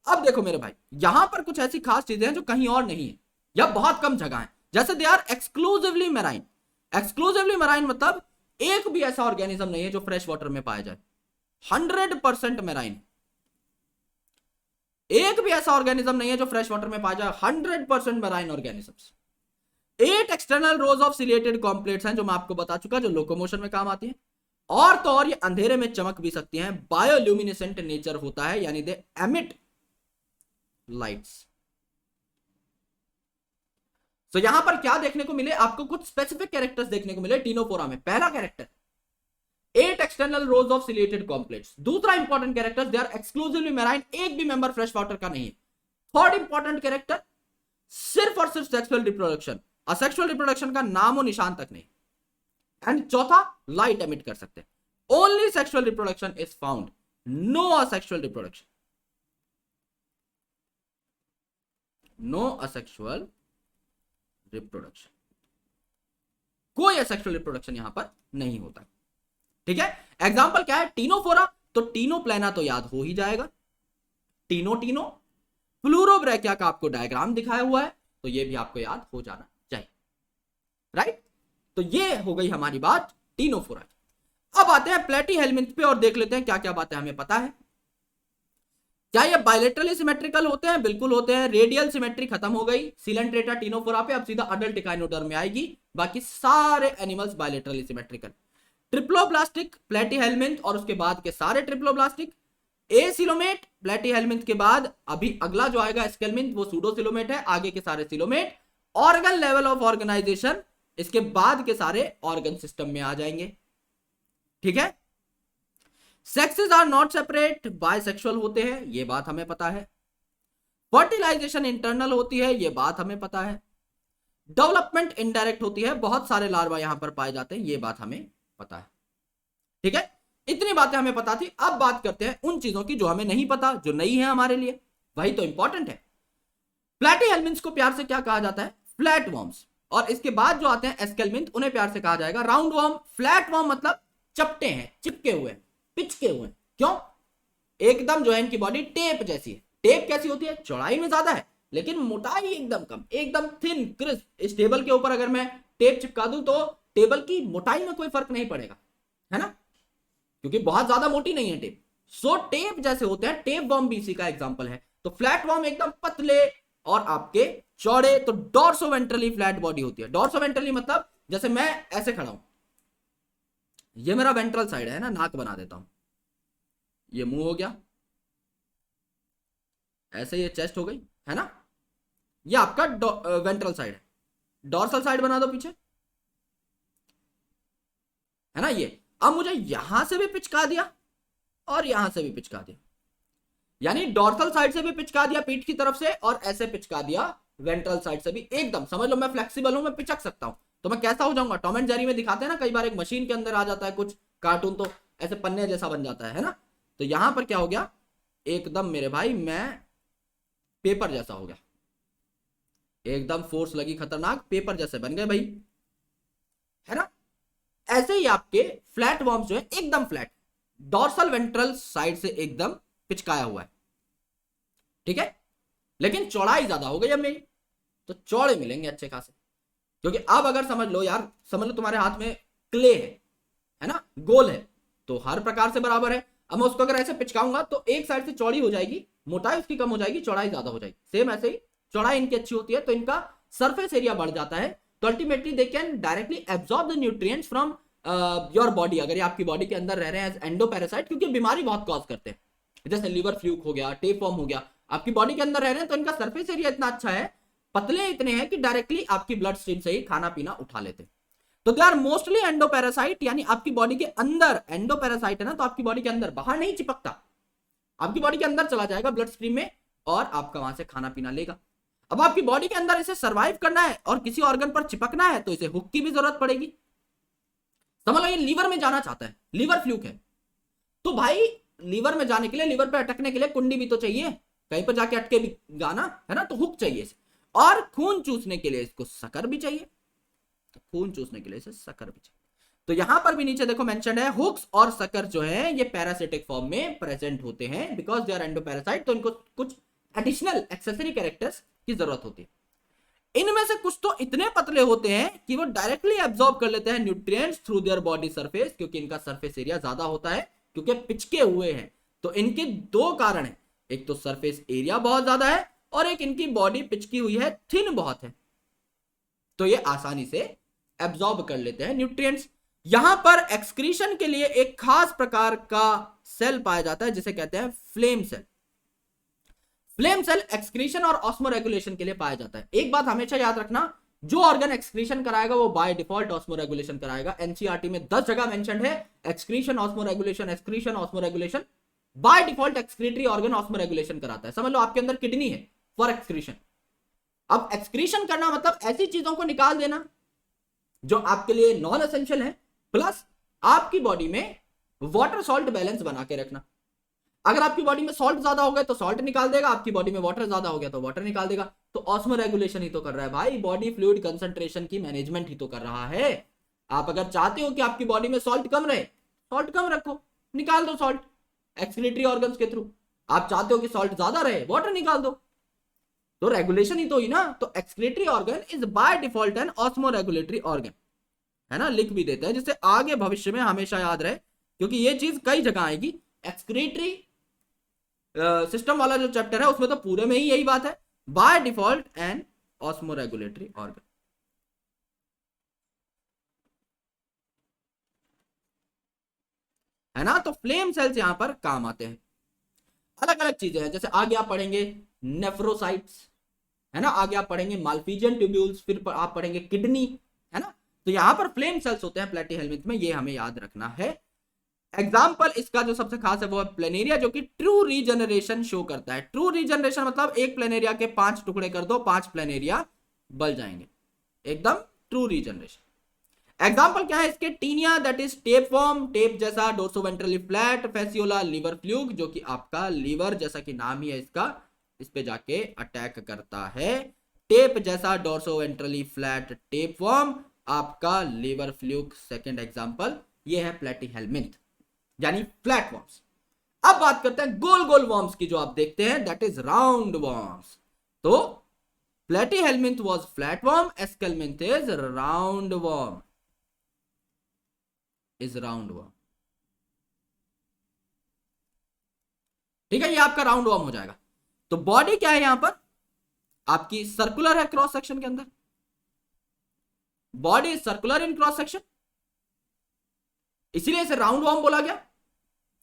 अब देखो मेरे भाई, यहां पर कुछ ऐसी खास चीजें हैं जो कहीं और नहीं है या बहुत कम जगह है। जैसे they are exclusively marine. Exclusively marine मतलब एक भी ऐसा ऑर्गेनिज्म नहीं है जो फ्रेश वाटर में पाया जाए, 100% मैराइन। एक भी ऐसा ऑर्गेनिज्म नहीं है जो फ्रेश वाटर में पाया जाए, 100% marine organisms. 8 external rows of ciliated comb plates हैं जो मैं आपको बता चुका, जो लोकोमोशन में काम आती है। और तो और ये अंधेरे में चमक भी सकती हैं, बायोल्यूमिनेसेंट नेचर होता है, यानी दे एमिट लाइट्स। तो यहां पर क्या देखने को मिले आपको, कुछ स्पेसिफिक कैरेक्टर्स देखने को मिले टीनोफोरा में। पहला character 8 external rows of ciliated complex. दूसरा important character they are exclusively marine, एक भी मेंबर फ्रेश वाटर का नहीं है। थर्ड इंपॉर्टेंट कैरेक्टर सिर्फ और सिर्फ सेक्सुअल रिप्रोडक्शन, असेक्सुअल रिप्रोडक्शन का नामो निशान तक नहीं। एंड चौथा लाइट एमिट कर सकते हैं, only sexual reproduction is found, no asexual reproduction, no asexual reproduction, कोई असेक्सुअल रिप्रोडक्शन यहां पर नहीं होता। ठीक है, एग्जांपल क्या है, टीनोफोरा, तो टीनोप्लेना तो याद हो ही जाएगा, टीनो टीनो। फ्लूरोब्रैकिया का आपको डायग्राम दिखाया हुआ है, तो ये भी आपको याद हो जाना चाहिए, राइट। तो ये हो गई हमारी बात टीनोफोरा की। अब आते हैं प्लेटीहेल्मिंथ पे और देख लेते हैं क्या क्या बातें हमें पता है। क्या ये बायलेटरली सिमेट्रिकल होते हैं? बिल्कुल होते हैं। रेडियल सिमेट्री खत्म हो गई सिलेंट्रेटा टीनोफोरा पे, अब सीधा अडल्ट इकाइनोडर्म में आएगी, बाकी सारे एनिमल्स बायलेटरली सिमेट्रिकल। ट्रिप्लोब्लास्टिक प्लेटीहेल्मिंथ और उसके बाद के सारे ट्रिप्लोब्लास्टिक। एसिलोमेट प्लेटीहेल्मिंथ के बाद अभी अगला जो आएगा एस्केल्मिंथ, वो सूडोसिलोमेट है, आगे के सारे coelomate. Organ level of organization, इसके बाद के सारे ऑर्गन सिस्टम में आ जाएंगे। ठीक है, sexes are not separate, bisexual होते हैं, ये बात हमें पता है। फर्टिलाइजेशन इंटरनल होती है, ये बात हमें पता है। डेवलपमेंट इनडायरेक्ट होती है, बहुत सारे लार्वा यहां पर पाए जाते हैं, ये बात हमें पता है। ठीक है, इतनी बातें हमें पता थी। अब बात करते हैं उन चीजों की जो हमें नहीं पता, जो नई है हमारे लिए, वही तो इंपॉर्टेंट है। प्लेटीहेल्मिंथ्स को प्यार से क्या कहा जाता है? Flat worms. और इसके बाद जो आते हैं एस्केल्मिंथ, उन्हें प्यार से कहा जाएगा राउंड वॉर्म। फ्लैट वॉर्म मतलब चपटे हैं, चिपके हुए, पिचके हुए। क्यों? एकदम जो है इनकी बॉडी टेप जैसी है। टेप कैसी होती है? चौड़ाई में ज्यादा है लेकिन मोटाई एकदम कम, एकदम थिन क्रिस्प। इस टेबल के ऊपर अगर मैं टेप चिपका दूं तो टेबल की मोटाई में कोई फर्क नहीं पड़ेगा, है ना, क्योंकि बहुत ज्यादा मोटी नहीं है टेप। सो टेप जैसे होते हैं, टेप वॉर्म भी इसी का एग्जांपल है। तो फ्लैट वॉर्म एकदम पतले और आपके चौड़े। तो डॉर्सोवेंट्रली फ्लैट बॉडी होती है। डॉर्सोवेंट्रली मतलब जैसे मैं ऐसे खड़ा हूं, ये मेरा वेंट्रल साइड है ना, नाक बना देता हूं, ये मुंह हो गया, ऐसे ये चेस्ट हो गई, है ना, ये आपका वेंट्रल साइड है। डॉर्सल साइड बना दो पीछे, है ना ये। अब मुझे यहां से भी पिचका दिया और यहां से भी पिचका दिया, यानी डॉर्सल साइड से भी पिचका दिया पीठ की तरफ से, और ऐसे पिचका दिया वेंट्रल साइड से भी। एकदम समझ लो मैं फ्लेक्सिबल हूं, मैं पिचक सकता हूं। तो मैं कैसा हो जाऊंगा? टॉम एंड जेरी में दिखाते हैं ना, कई बार एक मशीन के अंदर आ जाता है कुछ कार्टून, तो ऐसे पन्ने जैसा बन जाता है ना। तो यहां पर क्या हो गया? एकदम मेरे भाई मैं पेपर जैसा हो गया, एकदम फोर्स लगी खतरनाक, पेपर जैसे बन गए भाई, है ना। ऐसे ही आपके फ्लैट वॉर्म्स जो है एकदम फ्लैट, डॉर्सल वेंट्रल साइड से एकदम पिचकाया हुआ है। ठीक है, लेकिन चौड़ाई ज्यादा हो गई अब मेरी, तो चौड़े मिलेंगे अच्छे खासे। क्योंकि अब अगर समझ लो यार, समझ लो तुम्हारे हाथ में क्ले है ना, गोल है, तो हर प्रकार से बराबर है। अब मैं उसको अगर ऐसे पिचकाऊंगा तो एक साइड से चौड़ी हो जाएगी, मोटाई उसकी कम हो जाएगी, चौड़ाई ज्यादा हो जाएगी। सेम ऐसे ही चौड़ाई इनकी अच्छी होती है तो इनका सरफेस एरिया बढ़ जाता है। तो ultimately they can directly absorb the nutrients from your body, अगर ये आपकी बॉडी के अंदर रह रहे हैं एज एंडोपैरासाइट, क्योंकि बीमारी बहुत कॉज करते हैं, जैसे लिवर फ्लूक हो गया, टेपवॉर्म हो गया, आपकी बॉडी के अंदर रह रहे हैं, तो इनका सरफेस एरिया इतना अच्छा है, पतले इतने हैं कि डायरेक्टली आपकी ब्लड स्ट्रीम से ही खाना पीना उठा लेते हैं। तो दे आर मोस्टली एंडोपैरासाइट, यानी आपकी बॉडी के अंदर, एंडोपैरासाइट है ना, तो आपकी बॉडी के अंदर, बाहर नहीं चिपकता, आपकी बॉडी के अंदर चला जाएगा ब्लड स्ट्रीम में और आपका वहां से खाना पीना लेगा। अब आपकी बॉडी के अंदर इसे सर्वाइव करना है और किसी ऑर्गन पर चिपकना है तो इसे हुक की भी जरूरत पड़ेगी। समझ लो ये लीवर में जाना चाहता है, लीवर फ्लूक है, तो भाई लीवर में जाने के लिए, लीवर पे अटकने के लिए कुंडी भी तो चाहिए, कहीं पर जाके अटके भी गाना, है ना, तो हुक चाहिए इसे। और खून चूसने के लिए इसको सकर भी चाहिए, तो खून चूसने के लिए इसे सकर भी चाहिए। तो यहां पर भी नीचे देखो मेंशन है, हुक्स और सकर जो है ये पैरासिटिक फॉर्म में प्रेजेंट होते हैं, बिकॉज दे आर एंडोपैरासाइट, तो इनको कुछ एडिशनल एक्सेसरी कैरेक्टर्स की जरूरत होती है। इनमें से कुछ तो इतने पतले होते हैं कि वो डायरेक्टली एब्जॉर्ब कर लेते हैं nutrients through their body surface, क्योंकि इनका सरफेस एरिया ज्यादा होता है, क्योंकि पिचके हुए हैं। तो इनके दो कारण हैं, एक तो सरफेस एरिया बहुत ज्यादा है और एक इनकी बॉडी पिचकी हुई है, थिन बहुत है, तो ये आसानी से एब्जॉर्ब कर लेते हैं न्यूट्रिएंट्स। यहां पर एक्सक्रीशन के लिए एक खास प्रकार का सेल पाया जाता है जिसे कहते हैं flame cell. Flame cell excretion और ऑस्मोरेगुलेशन के लिए पाया जाता है। एक बात हमेशा याद रखना, जो ऑर्गन एक्सक्रीशन कराएगा वो बाय डिफॉल्ट ऑस्मोरेगुलेशन कराएगा। एनसीईआरटी में 10 जगह मेंशन्ड है excretion osmoregulation, excretion osmoregulation. By default excretory organ osmoregulation कराता है। समझ लो आपके अंदर किडनी है फॉर एक्सक्रीशन। अब एक्सक्रीशन करना मतलब ऐसी चीजों को निकाल देना जो आपके लिए नॉन एसेंशियल है, प्लस आपकी बॉडी में वाटर सॉल्ट बैलेंस बना के रखना। अगर आपकी बॉडी में सॉल्ट ज्यादा हो गया तो सॉल्ट निकाल देगा, आपकी बॉडी में वाटर ज्यादा हो गया तो वाटर निकाल देगा। तो ऑस्मो रेगुलेशन ही तो कर रहा है भाई, बॉडी फ्लूइड कंसंट्रेशन की मैनेजमेंट ही तो कर रहा है। आप अगर चाहते हो कि आपकी बॉडी में सॉल्ट कम रहे, सॉल्ट कम रखो, निकाल दो सॉल्ट एक्सक्रीटरी ऑर्गन्स के थ्रू। आप चाहते हो कि सॉल्ट ज्यादा रहे, वाटर निकाल दो, तो रेगुलेशन ही तो हुई ना। तो excretory organ is by default an osmoregulatory organ, है ना। लिख भी देते हैं जिससे आगे भविष्य में हमेशा याद रहे, क्योंकि ये चीज कई जगह आएगी। एक्सक्रीटरी सिस्टम वाला जो चैप्टर है उसमें तो पूरे में ही यही बात है, by default and osmo regulatory organ, है ना। तो फ्लेम सेल्स यहां पर काम आते हैं। अलग अलग चीजें हैं, जैसे आगे आप पढ़ेंगे नेफ्रोसाइट्स, है ना, आगे आप पढ़ेंगे माल्फिजियन ट्यूब्यूल्स, फिर आप पढ़ेंगे किडनी, है ना। तो यहां पर फ्लेम सेल्स होते हैं प्लेटीहेल्मिन्थ में, ये हमें याद रखना है। एग्जाम्पल इसका जो सबसे खास है वो है प्लेनेरिया, जो कि ट्रू रीजनरेशन शो करता है। ट्रू रीजनरेशन मतलब एक प्लेनेरिया के 5 टुकड़े कर दो, 5 प्लेनेरिया बल जाएंगे, एकदम ट्रू रीजनरेशन। एग्जाम्पल क्या है इसके, Taenia that is tape form, tape जैसा, dorsoventrally flat, Fasciola liver fluke जो कि आपका लीवर जैसा कि नाम ही है इसका, इस पे जाके अटैक करता है। टेप जैसा डोर्सोवेंट्रली फ्लैट टेप फॉर्म, आपका लीवर फ्लूक सेकंड एग्जांपल। ये है प्लेटीहेल्मिन्थ यानी फ्लैट वॉर्म्स। अब बात करते हैं गोल गोल वॉर्म्स की, जो आप देखते हैं दैट इज राउंड वॉर्म्स। तो platyhelminth was flat worm, Aschelminth is round worm, is round worm. ठीक है, ये आपका राउंड वॉर्म हो जाएगा। तो बॉडी क्या है यहां पर आपकी, सर्कुलर है क्रॉस सेक्शन के अंदर, body circular in cross section, इसीलिए इसे राउंड वॉर्म बोला गया।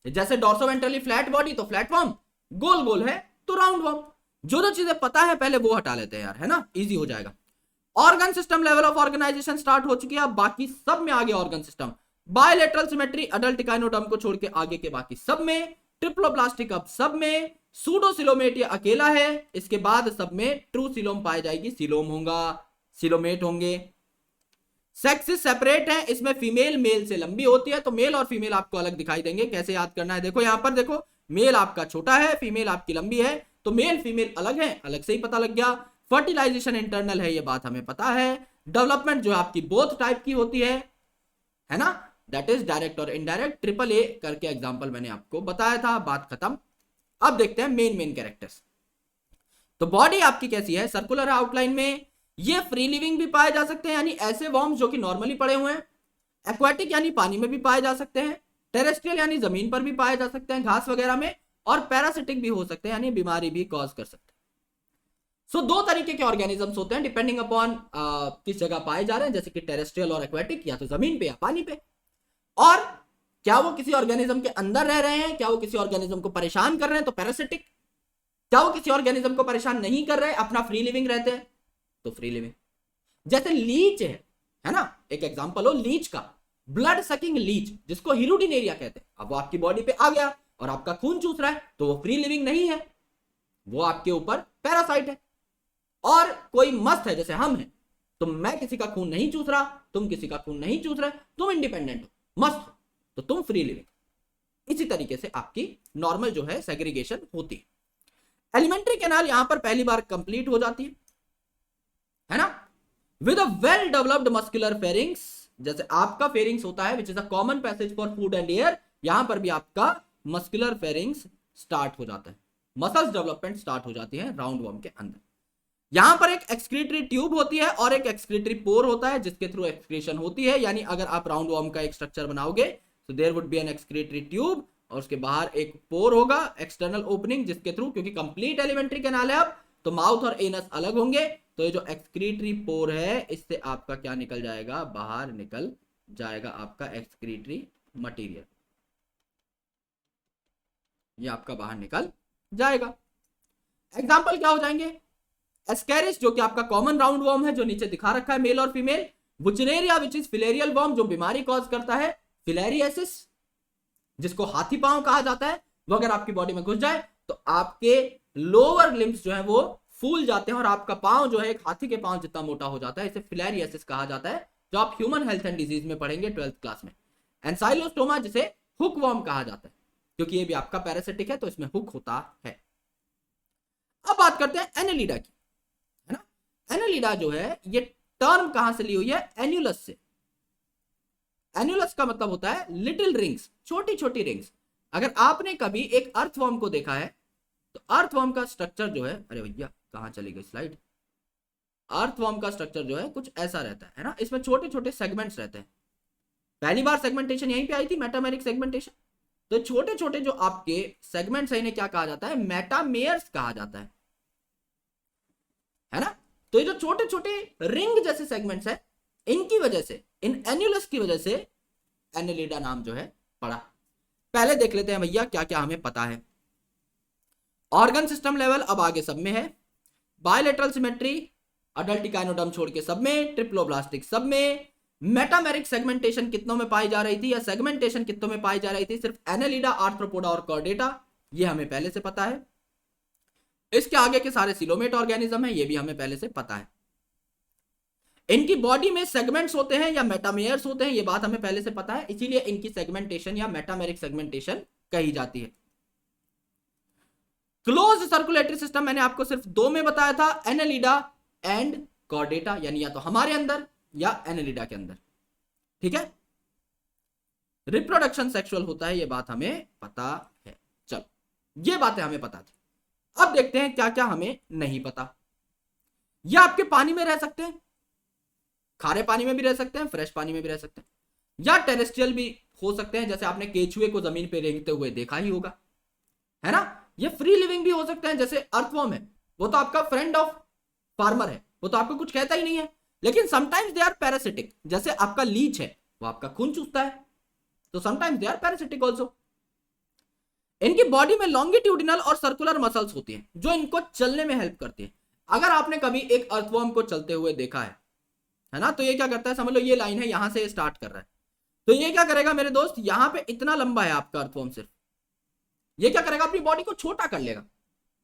जैसे डॉर्सोवेंट्रली फ्लैट बॉडी तो फ्लैट वॉर्म, गोल गोल है तो राउंड वॉर्म। जो जो चीजें पता है पहले वो हटा लेते हैं यार, है ना, इजी हो जाएगा। Organ system level of organization start हो चुकी है, अब बाकी सब में आगे organ system. Bilateral symmetry adult echinoderm को छोड़ के आगे के बाकी सब में, ट्रिप्लोप्लास्टिक अब सब में, सूडोसिलोमेट ये अकेला है, इसके बाद सब में ट्रू सिलोम पाई जाएगी, सिलोम होगा, सिलोमेट होंगे। सेक्सेस सेपरेट है, इसमें फीमेल मेल से लंबी होती है, तो मेल और फीमेल आपको अलग दिखाई देंगे। कैसे याद करना है, देखो यहां पर देखो, मेल आपका छोटा है, फीमेल आपकी लंबी है, तो मेल फीमेल अलग है, अलग से ही पता लग गया। फर्टिलाइजेशन इंटरनल है, ये बात हमें पता है। डेवलपमेंट जो आपकी बोथ टाइप की होती है ना, दैट इज डायरेक्ट और इनडायरेक्ट। ट्रिपल ए करके एग्जांपल मैंने आपको बताया था, बात खत्म। अब देखते हैं मेन कैरेक्टर्स। तो बॉडी आपकी कैसी है, सर्कुलर आउटलाइन में, ये फ्री लिविंग भी पाए जा सकते हैं यानी ऐसे वॉर्म्स जो कि नॉर्मली पड़े हुए हैं, एक्वाटिक यानी पानी में भी पाए जा सकते हैं, टेरेस्ट्रियल यानी जमीन पर भी पाए जा सकते हैं घास वगैरह में, और पैरासिटिक भी हो सकते हैं यानी बीमारी भी कॉज कर सकते हैं। सो दो तरीके के ऑर्गेनिजम्स होते हैं डिपेंडिंग अपॉन किस जगह पाए जा रहे हैं, जैसे कि टेरेस्ट्रियल और एक्वाटिक, या तो जमीन पे या पानी पे। और क्या वो किसी ऑर्गेनिज्म के अंदर रह रहे हैं, क्या वो किसी ऑर्गेनिज्म को परेशान कर रहे हैं तो पैरासिटिक, क्या वो किसी ऑर्गेनिज्म को परेशान नहीं कर रहे, अपना फ्री लिविंग रहते हैं तो फ्री लिविंग। जैसे लीच है ना, एक एग्जांपल हो लीच का, ब्लड सकिंग लीच जिसको हिरुडिनेरिया कहते हैं। अब वो आपकी बॉडी पे आ गया और आपका खून चूस रहा है तो वो फ्री लिविंग नहीं है, वो आपके ऊपर पैरासाइट है। और कोई मस्त है जैसे हम हैं, तो मैं किसी का खून नहीं चूस रहा, तुम किसी का खून नहीं चूस रहे, तुम इंडिपेंडेंट हो, मस्त हो, तो तुम फ्री लिविंग। इसी तरीके से आपकी नॉर्मल जो है सेग्रीगेशन होती है। एलिमेंट्री कैनाल यहां पर पहली बार कंप्लीट हो जाती है ना, with a well developed muscular pharynx. जैसे आपका फेरिंग्स होता है which is a common passage for food and air, यहां पर भी आपका मस्कुलर फेरिंग्स स्टार्ट हो जाता है, मसल्स डेवलपमेंट स्टार्ट हो जाती है राउंड वॉर्म के अंदर। यहां पर एक एक्सक्रीटरी ट्यूब होती है और एक एक्सक्रीटरी पोर होता है जिसके थ्रू एक्सक्रीशन होती है। यानी अगर आप राउंड वॉर्म का एक स्ट्रक्चर बनाओगे तो there would be an excretory tube और उसके बाहर एक पोर होगा, एक्सटर्नल ओपनिंग, जिसके थ्रू, क्योंकि कंप्लीट एलिमेंट्री कैनाल है अब, तो माउथ और एनस अलग होंगे, तो ये जो एक्सक्रीटरी पोर है इससे आपका क्या निकल जाएगा, बाहर निकल जाएगा आपका एक्सक्रीटरी मटेरियल, ये आपका बाहर निकल जाएगा। एग्जाम्पल क्या हो जाएंगे, एस्केरिस जो कि आपका कॉमन राउंड वर्म है जो नीचे दिखा रखा है, मेल और female. Wuchereria which is filarial worm जो बीमारी कॉज करता है, फिलेरियसिस जिसको हाथी पांव कहा जाता है, वो अगर आपकी बॉडी में घुस जाए तो आपके लोअर लिम्स जो है वो फूल जाते हैं और आपका पांव जो है एक हाथी के पांव जितना मोटा हो जाता है। इसे फिलेरियसिस कहा जाता है, जो आप ह्यूमन हेल्थ एंड डिजीज में पढ़ेंगे 12th क्लास में। एंसाइलोस्टोमा जिसे हुक वर्म कहा जाता है, क्योंकि ये भी आपका पैरासिटिक है तो इसमें हुक होता है। अब बात करते हैं एनेलिडा की, है ना। एनेलिडा जो है ये टर्म कहां से ली हुई है, एन्युलस से। एन्युलस का मतलब होता है लिटिल रिंग्स, छोटी छोटी रिंग्स। अगर आपने कभी एक अर्थवर्म को देखा है तो अर्थवर्म का स्ट्रक्चर जो है, अरे भैया कहां चली गई स्लाइड, अर्थवर्म का स्ट्रक्चर जो है कुछ ऐसा रहता है ना, इसमें छोटे छोटे सेगमेंट्स रहते हैं। पहली बार सेगमेंटेशन यहीं पे आई थी, मेटामेरिक सेगमेंटेशन। तो छोटे छोटे जो आपके सेगमेंट्स है इन्हें क्या कहा जाता है, मेटामेयर्स कहा जाता है ना। तो ये जो छोटे छोटे रिंग जैसे सेगमेंट्स है, इनकी वजह से, इन एन्युलस की वजह से एनेलिडा नाम जो है पड़ा। पहले देख लेते हैं भैया क्या क्या हमें पता है। ऑर्गन सिस्टम लेवल अब आगे सब में है, बायलेटरल सिमेट्री अडल्ट इकाइनोडर्म छोड़ के सब में, ट्रिप्लोब्लास्टिक सब में। मेटामेरिक सेगमेंटेशन कितनों में पाई जा रही थी, या सेगमेंटेशन कितनों में पाई जा रही थी, सिर्फ एनेलिडा, आर्थ्रोपोडा और कॉर्डेटा, ये हमें पहले से पता है। इसके आगे के सारे सिलोमेट ऑर्गेनिज्म है, ये भी हमें पहले से पता है। इनकी बॉडी में सेगमेंट्स होते हैं या मेटामेयर्स होते हैं, ये बात हमें पहले से पता है, इसीलिए इनकी सेगमेंटेशन या मेटामेरिक सेगमेंटेशन कही जाती है। क्लोज सर्कुलेटरी सिस्टम मैंने आपको सिर्फ दो में बताया था, एनेलिडा एंड कॉर्डेटा, यानी या तो हमारे अंदर या एनेलिडा के अंदर, ठीक है। रिप्रोडक्शन सेक्सुअल होता है, ये बात हमें पता है। चलो, ये बातें हमें पता थी। अब देखते हैं क्या क्या हमें नहीं पता। या आपके पानी में रह सकते हैं, खारे पानी में भी रह सकते हैं, फ्रेश पानी में भी रह सकते हैं, या टेरेस्ट्रियल भी हो सकते हैं, जैसे आपने केचुए को जमीन पे रेंगते हुए देखा ही होगा, है ना। ये फ्री लिविंग भी हो सकते हैं, जैसे अर्थवर्म है, वो तो आपका फ्रेंड ऑफ फार्मर है, वो तो आपको कुछ कहता ही नहीं है, लेकिन समटाइम्स दे आर पैरासिटिक। जैसे आपका लीच है, वो आपका खून चूसता है, तो sometimes they are parasitic also. इनकी बॉडी में लॉन्गिट्यूडिनल और सर्कुलर मसल्स होती हैं जो इनको चलने में हेल्प करती है। अगर आपने कभी एक अर्थवर्म को चलते हुए देखा है ना, तो ये क्या करता है, समझ लो ये लाइन है, यहां से स्टार्ट कर रहा है, तो ये क्या करेगा मेरे दोस्त, यहां पे इतना लंबा है आपका अर्थवर्म, सिर्फ ये क्या करेगा, अपनी बॉडी को छोटा कर लेगा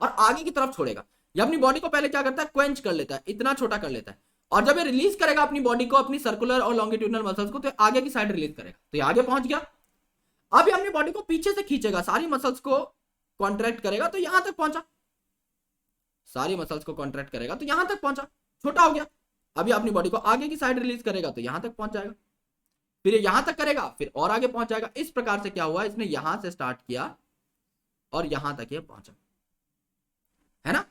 और आगे की तरफ छोड़ेगा। ये अपनी बॉडी को पहले क्या करता है, क्वेंच कर लेता है, इतना छोटा कर लेता है, और जब ये रिलीज करेगा अपनी बॉडी को, अपनी सर्कुलर और लॉन्गिट्यूडिनल मसल्स को, तो आगे की साइड रिलीज करेगा, तो ये आगे पहुंच गया। अब ये अपनी बॉडी को पीछे से खींचेगा, सारी मसल्स को कॉन्ट्रैक्ट करेगा, तो यहां तक पहुंचा, सारी मसल्स को कॉन्ट्रैक्ट करेगा तो यहां तक पहुंचा, छोटा हो गया। अब ये अपनी बॉडी को आगे की साइड रिलीज करेगा तो यहां तक पहुंच जाएगा, फिर ये यहां तक करेगा, फिर और आगे पहुंच जाएगा। इस प्रकार से क्या हुआ, इसने यहां से स्टार्ट किया और यहां तक ये पहुंचा, है ना।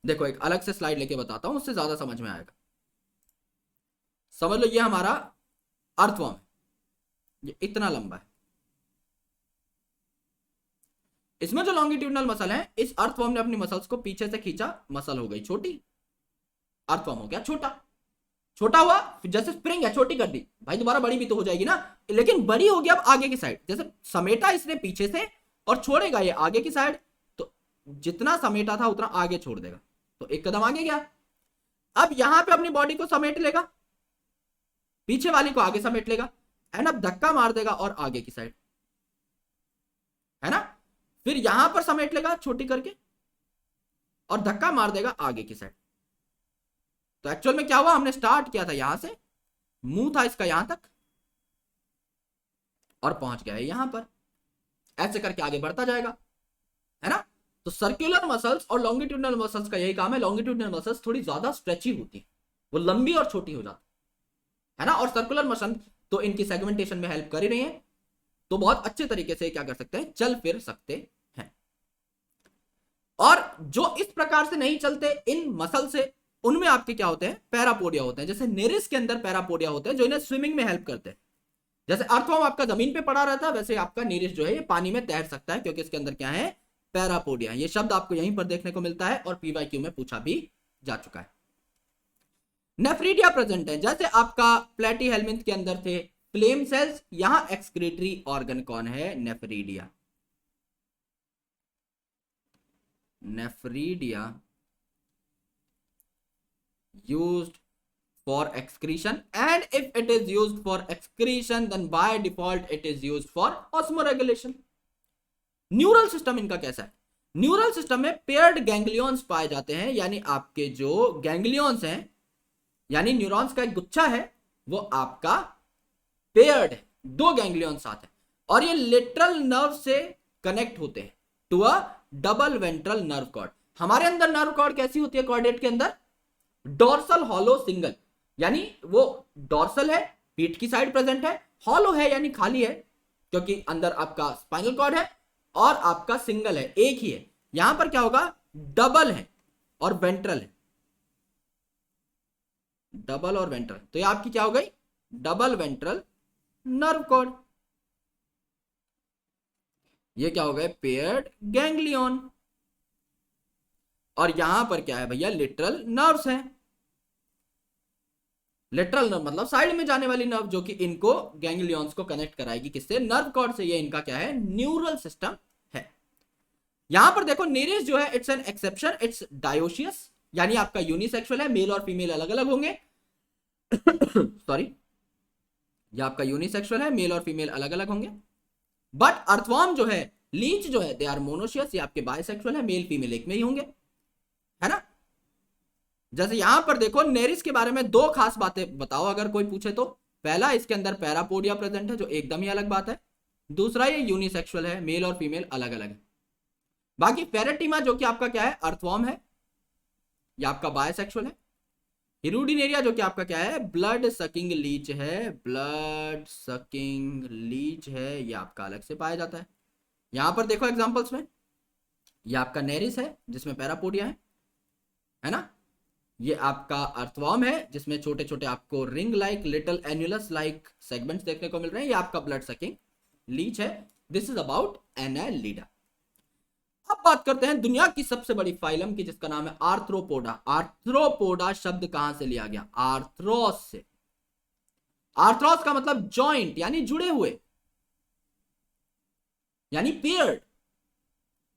देखो एक अलग से स्लाइड लेके बताता हूं, उससे ज्यादा समझ में आएगा। समझ लो ये हमारा अर्थवर्म है, ये इतना लंबा है, इसमें जो लॉन्गिट्यूडिनल मसल है, इस अर्थवर्म ने अपनी मसल्स को पीछे से खींचा, मसल हो गई छोटी, अर्थवर्म हो गया छोटा, छोटा हुआ, फिर जैसे स्प्रिंग है छोटी कर दी, भाई दोबारा बड़ी भी तो हो जाएगी ना, लेकिन बड़ी होगी अब आगे की साइड, जैसे समेटा इसने पीछे से और छोड़ेगा ये आगे की साइड, तो जितना समेटा था उतना आगे छोड़ देगा, तो एक कदम आगे गया। अब यहां पे अपनी बॉडी को समेट लेगा, पीछे वाली को आगे समेट लेगा, एंड अब धक्का मार देगा और आगे की साइड, है ना। फिर यहां पर समेट लेगा छोटी करके और धक्का मार देगा आगे की साइड। तो एक्चुअल में क्या हुआ, हमने स्टार्ट किया था यहां से, मुंह था इसका यहां तक और पहुंच गया है यहां पर, ऐसे करके आगे बढ़ता जाएगा, है ना। तो सर्कुलर मसल्स और लॉन्गिट्यूडिनल मसल्स का यही काम है, लॉन्गिट्यूडिनल मसल्स थोड़ी ज्यादा स्ट्रेची होती है, वो लंबी और छोटी हो जाती है ना, और सर्कुलर मसल तो इनकी सेगमेंटेशन में हेल्प कर ही रही है, तो बहुत अच्छे तरीके से क्या कर सकते हैं, चल फिर सकते हैं। और जो इस प्रकार से नहीं चलते इन मसल से, उनमें आपके क्या होते हैं, पैरापोडिया होते हैं। जैसे नेरिस के अंदर पैरापोडिया होते हैं जो इन्हें स्विमिंग में हेल्प करते हैं। जैसे अर्थवर्म आपका जमीन पे पड़ा रहता है, वैसे आपका नेरिस जो है ये पानी में तैर सकता है, क्योंकि इसके अंदर क्या है, पैरापोडिया। ये शब्द आपको यहीं पर देखने को मिलता है और पीवाईक्यू में पूछा भी जा चुका है। नेफ्रीडिया प्रेजेंट है, जैसे आपका प्लेटी हेलमिंथ के अंदर थे, फ्लेम सेल्स। यहां एक्सक्रीटरी ऑर्गन कौन है? Nephridia. Nephridia used for excretion, and if it is used for excretion then by default it is used for osmoregulation। Neural system इनका कैसा है? न्यूरल सिस्टम में पेयर्ड गैंग्लियंस पाए जाते हैं, यानी आपके जो गैंग्लियंस हैं, यानी न्यूरॉन्स का एक गुच्छा है, वो आपका पेयर्ड है, दो गैंग्लियंस साथ है, और ये लेटरल नर्व से कनेक्ट होते हैं to a double ventral nerve cord. हमारे अंदर नर्व कॉर्ड कैसी होती है कॉर्डेट के अंदर? डोर्सल हॉलो सिंगल, यानी वो डोर्सल है, पीठ की साइड प्रेजेंट है, हॉलो है यानी खाली है, क्योंकि अंदर आपका स्पाइनल कॉर्ड है, और आपका सिंगल है, एक ही है। यहां पर क्या होगा? डबल है और वेंट्रल है, डबल और वेंट्रल, तो ये आपकी क्या हो गई? Double ventral nerve cord. ये क्या हो गए? Paired ganglion. और यहां पर क्या है भैया? लिटरल नर्व्स हैं। लिटरल नर्व मतलब साइड में जाने वाली नर्व, जो कि इनको गैंग्लियंस को कनेक्ट कराएगी किससे? नर्व कॉर्ड से। ये इनका क्या है? न्यूरल सिस्टम है। यहां पर देखो नेरिस जो है it's an exception, it's dioecious, यानी आपका यूनिसेक्सुअल है, मेल और फीमेल अलग अलग होंगे। सॉरी, ये आपका यूनिसेक्सुअल है, मेल और फीमेल अलग अलग होंगे। बट अर्थवर्म जो है, लीच जो है, दे आर मोनोशियस, ये आपके बायसेक्सुअल है, मेल फीमेल एक में ही होंगे, है ना। जैसे यहां पर देखो नेरिस के बारे में दो खास बातें बताओ अगर कोई पूछे तो। पहला, इसके अंदर पैरापोडिया प्रेजेंट है, जो एकदम ही अलग बात है। दूसरा, ये यूनिसेक्सुअल है, मेल और फीमेल अलग अलग है। बाकी फेरेटिमा जो कि आपका क्या है? अर्थवर्म है, ये आपका बायसेक्सुअल है। हिरुडिनेरिया जो कि आपका क्या है? ब्लड सकिंग लीच है, ब्लड सकिंग लीच है, ये आपका अलग से पाया जाता है। यहां पर देखो एग्जांपल्स में, ये आपका नेरिस है जिसमें पैरापोडिया है ना। ये आपका अर्थवर्म है जिसमें छोटे छोटे आपको ring like, little annulus like segments देखने को मिल रहे हैं। ये आपका ब्लड सकिंग लीच है। This is about Annelida. अब बात करते हैं दुनिया की सबसे बड़ी फाइलम की, जिसका नाम है आर्थ्रोपोडा। आर्थ्रोपोडा शब्द कहां से लिया गया? आर्थ्रोस से। आर्थ्रोस का मतलब जॉइंट, यानी जुड़े हुए, यानी पेयर्ड।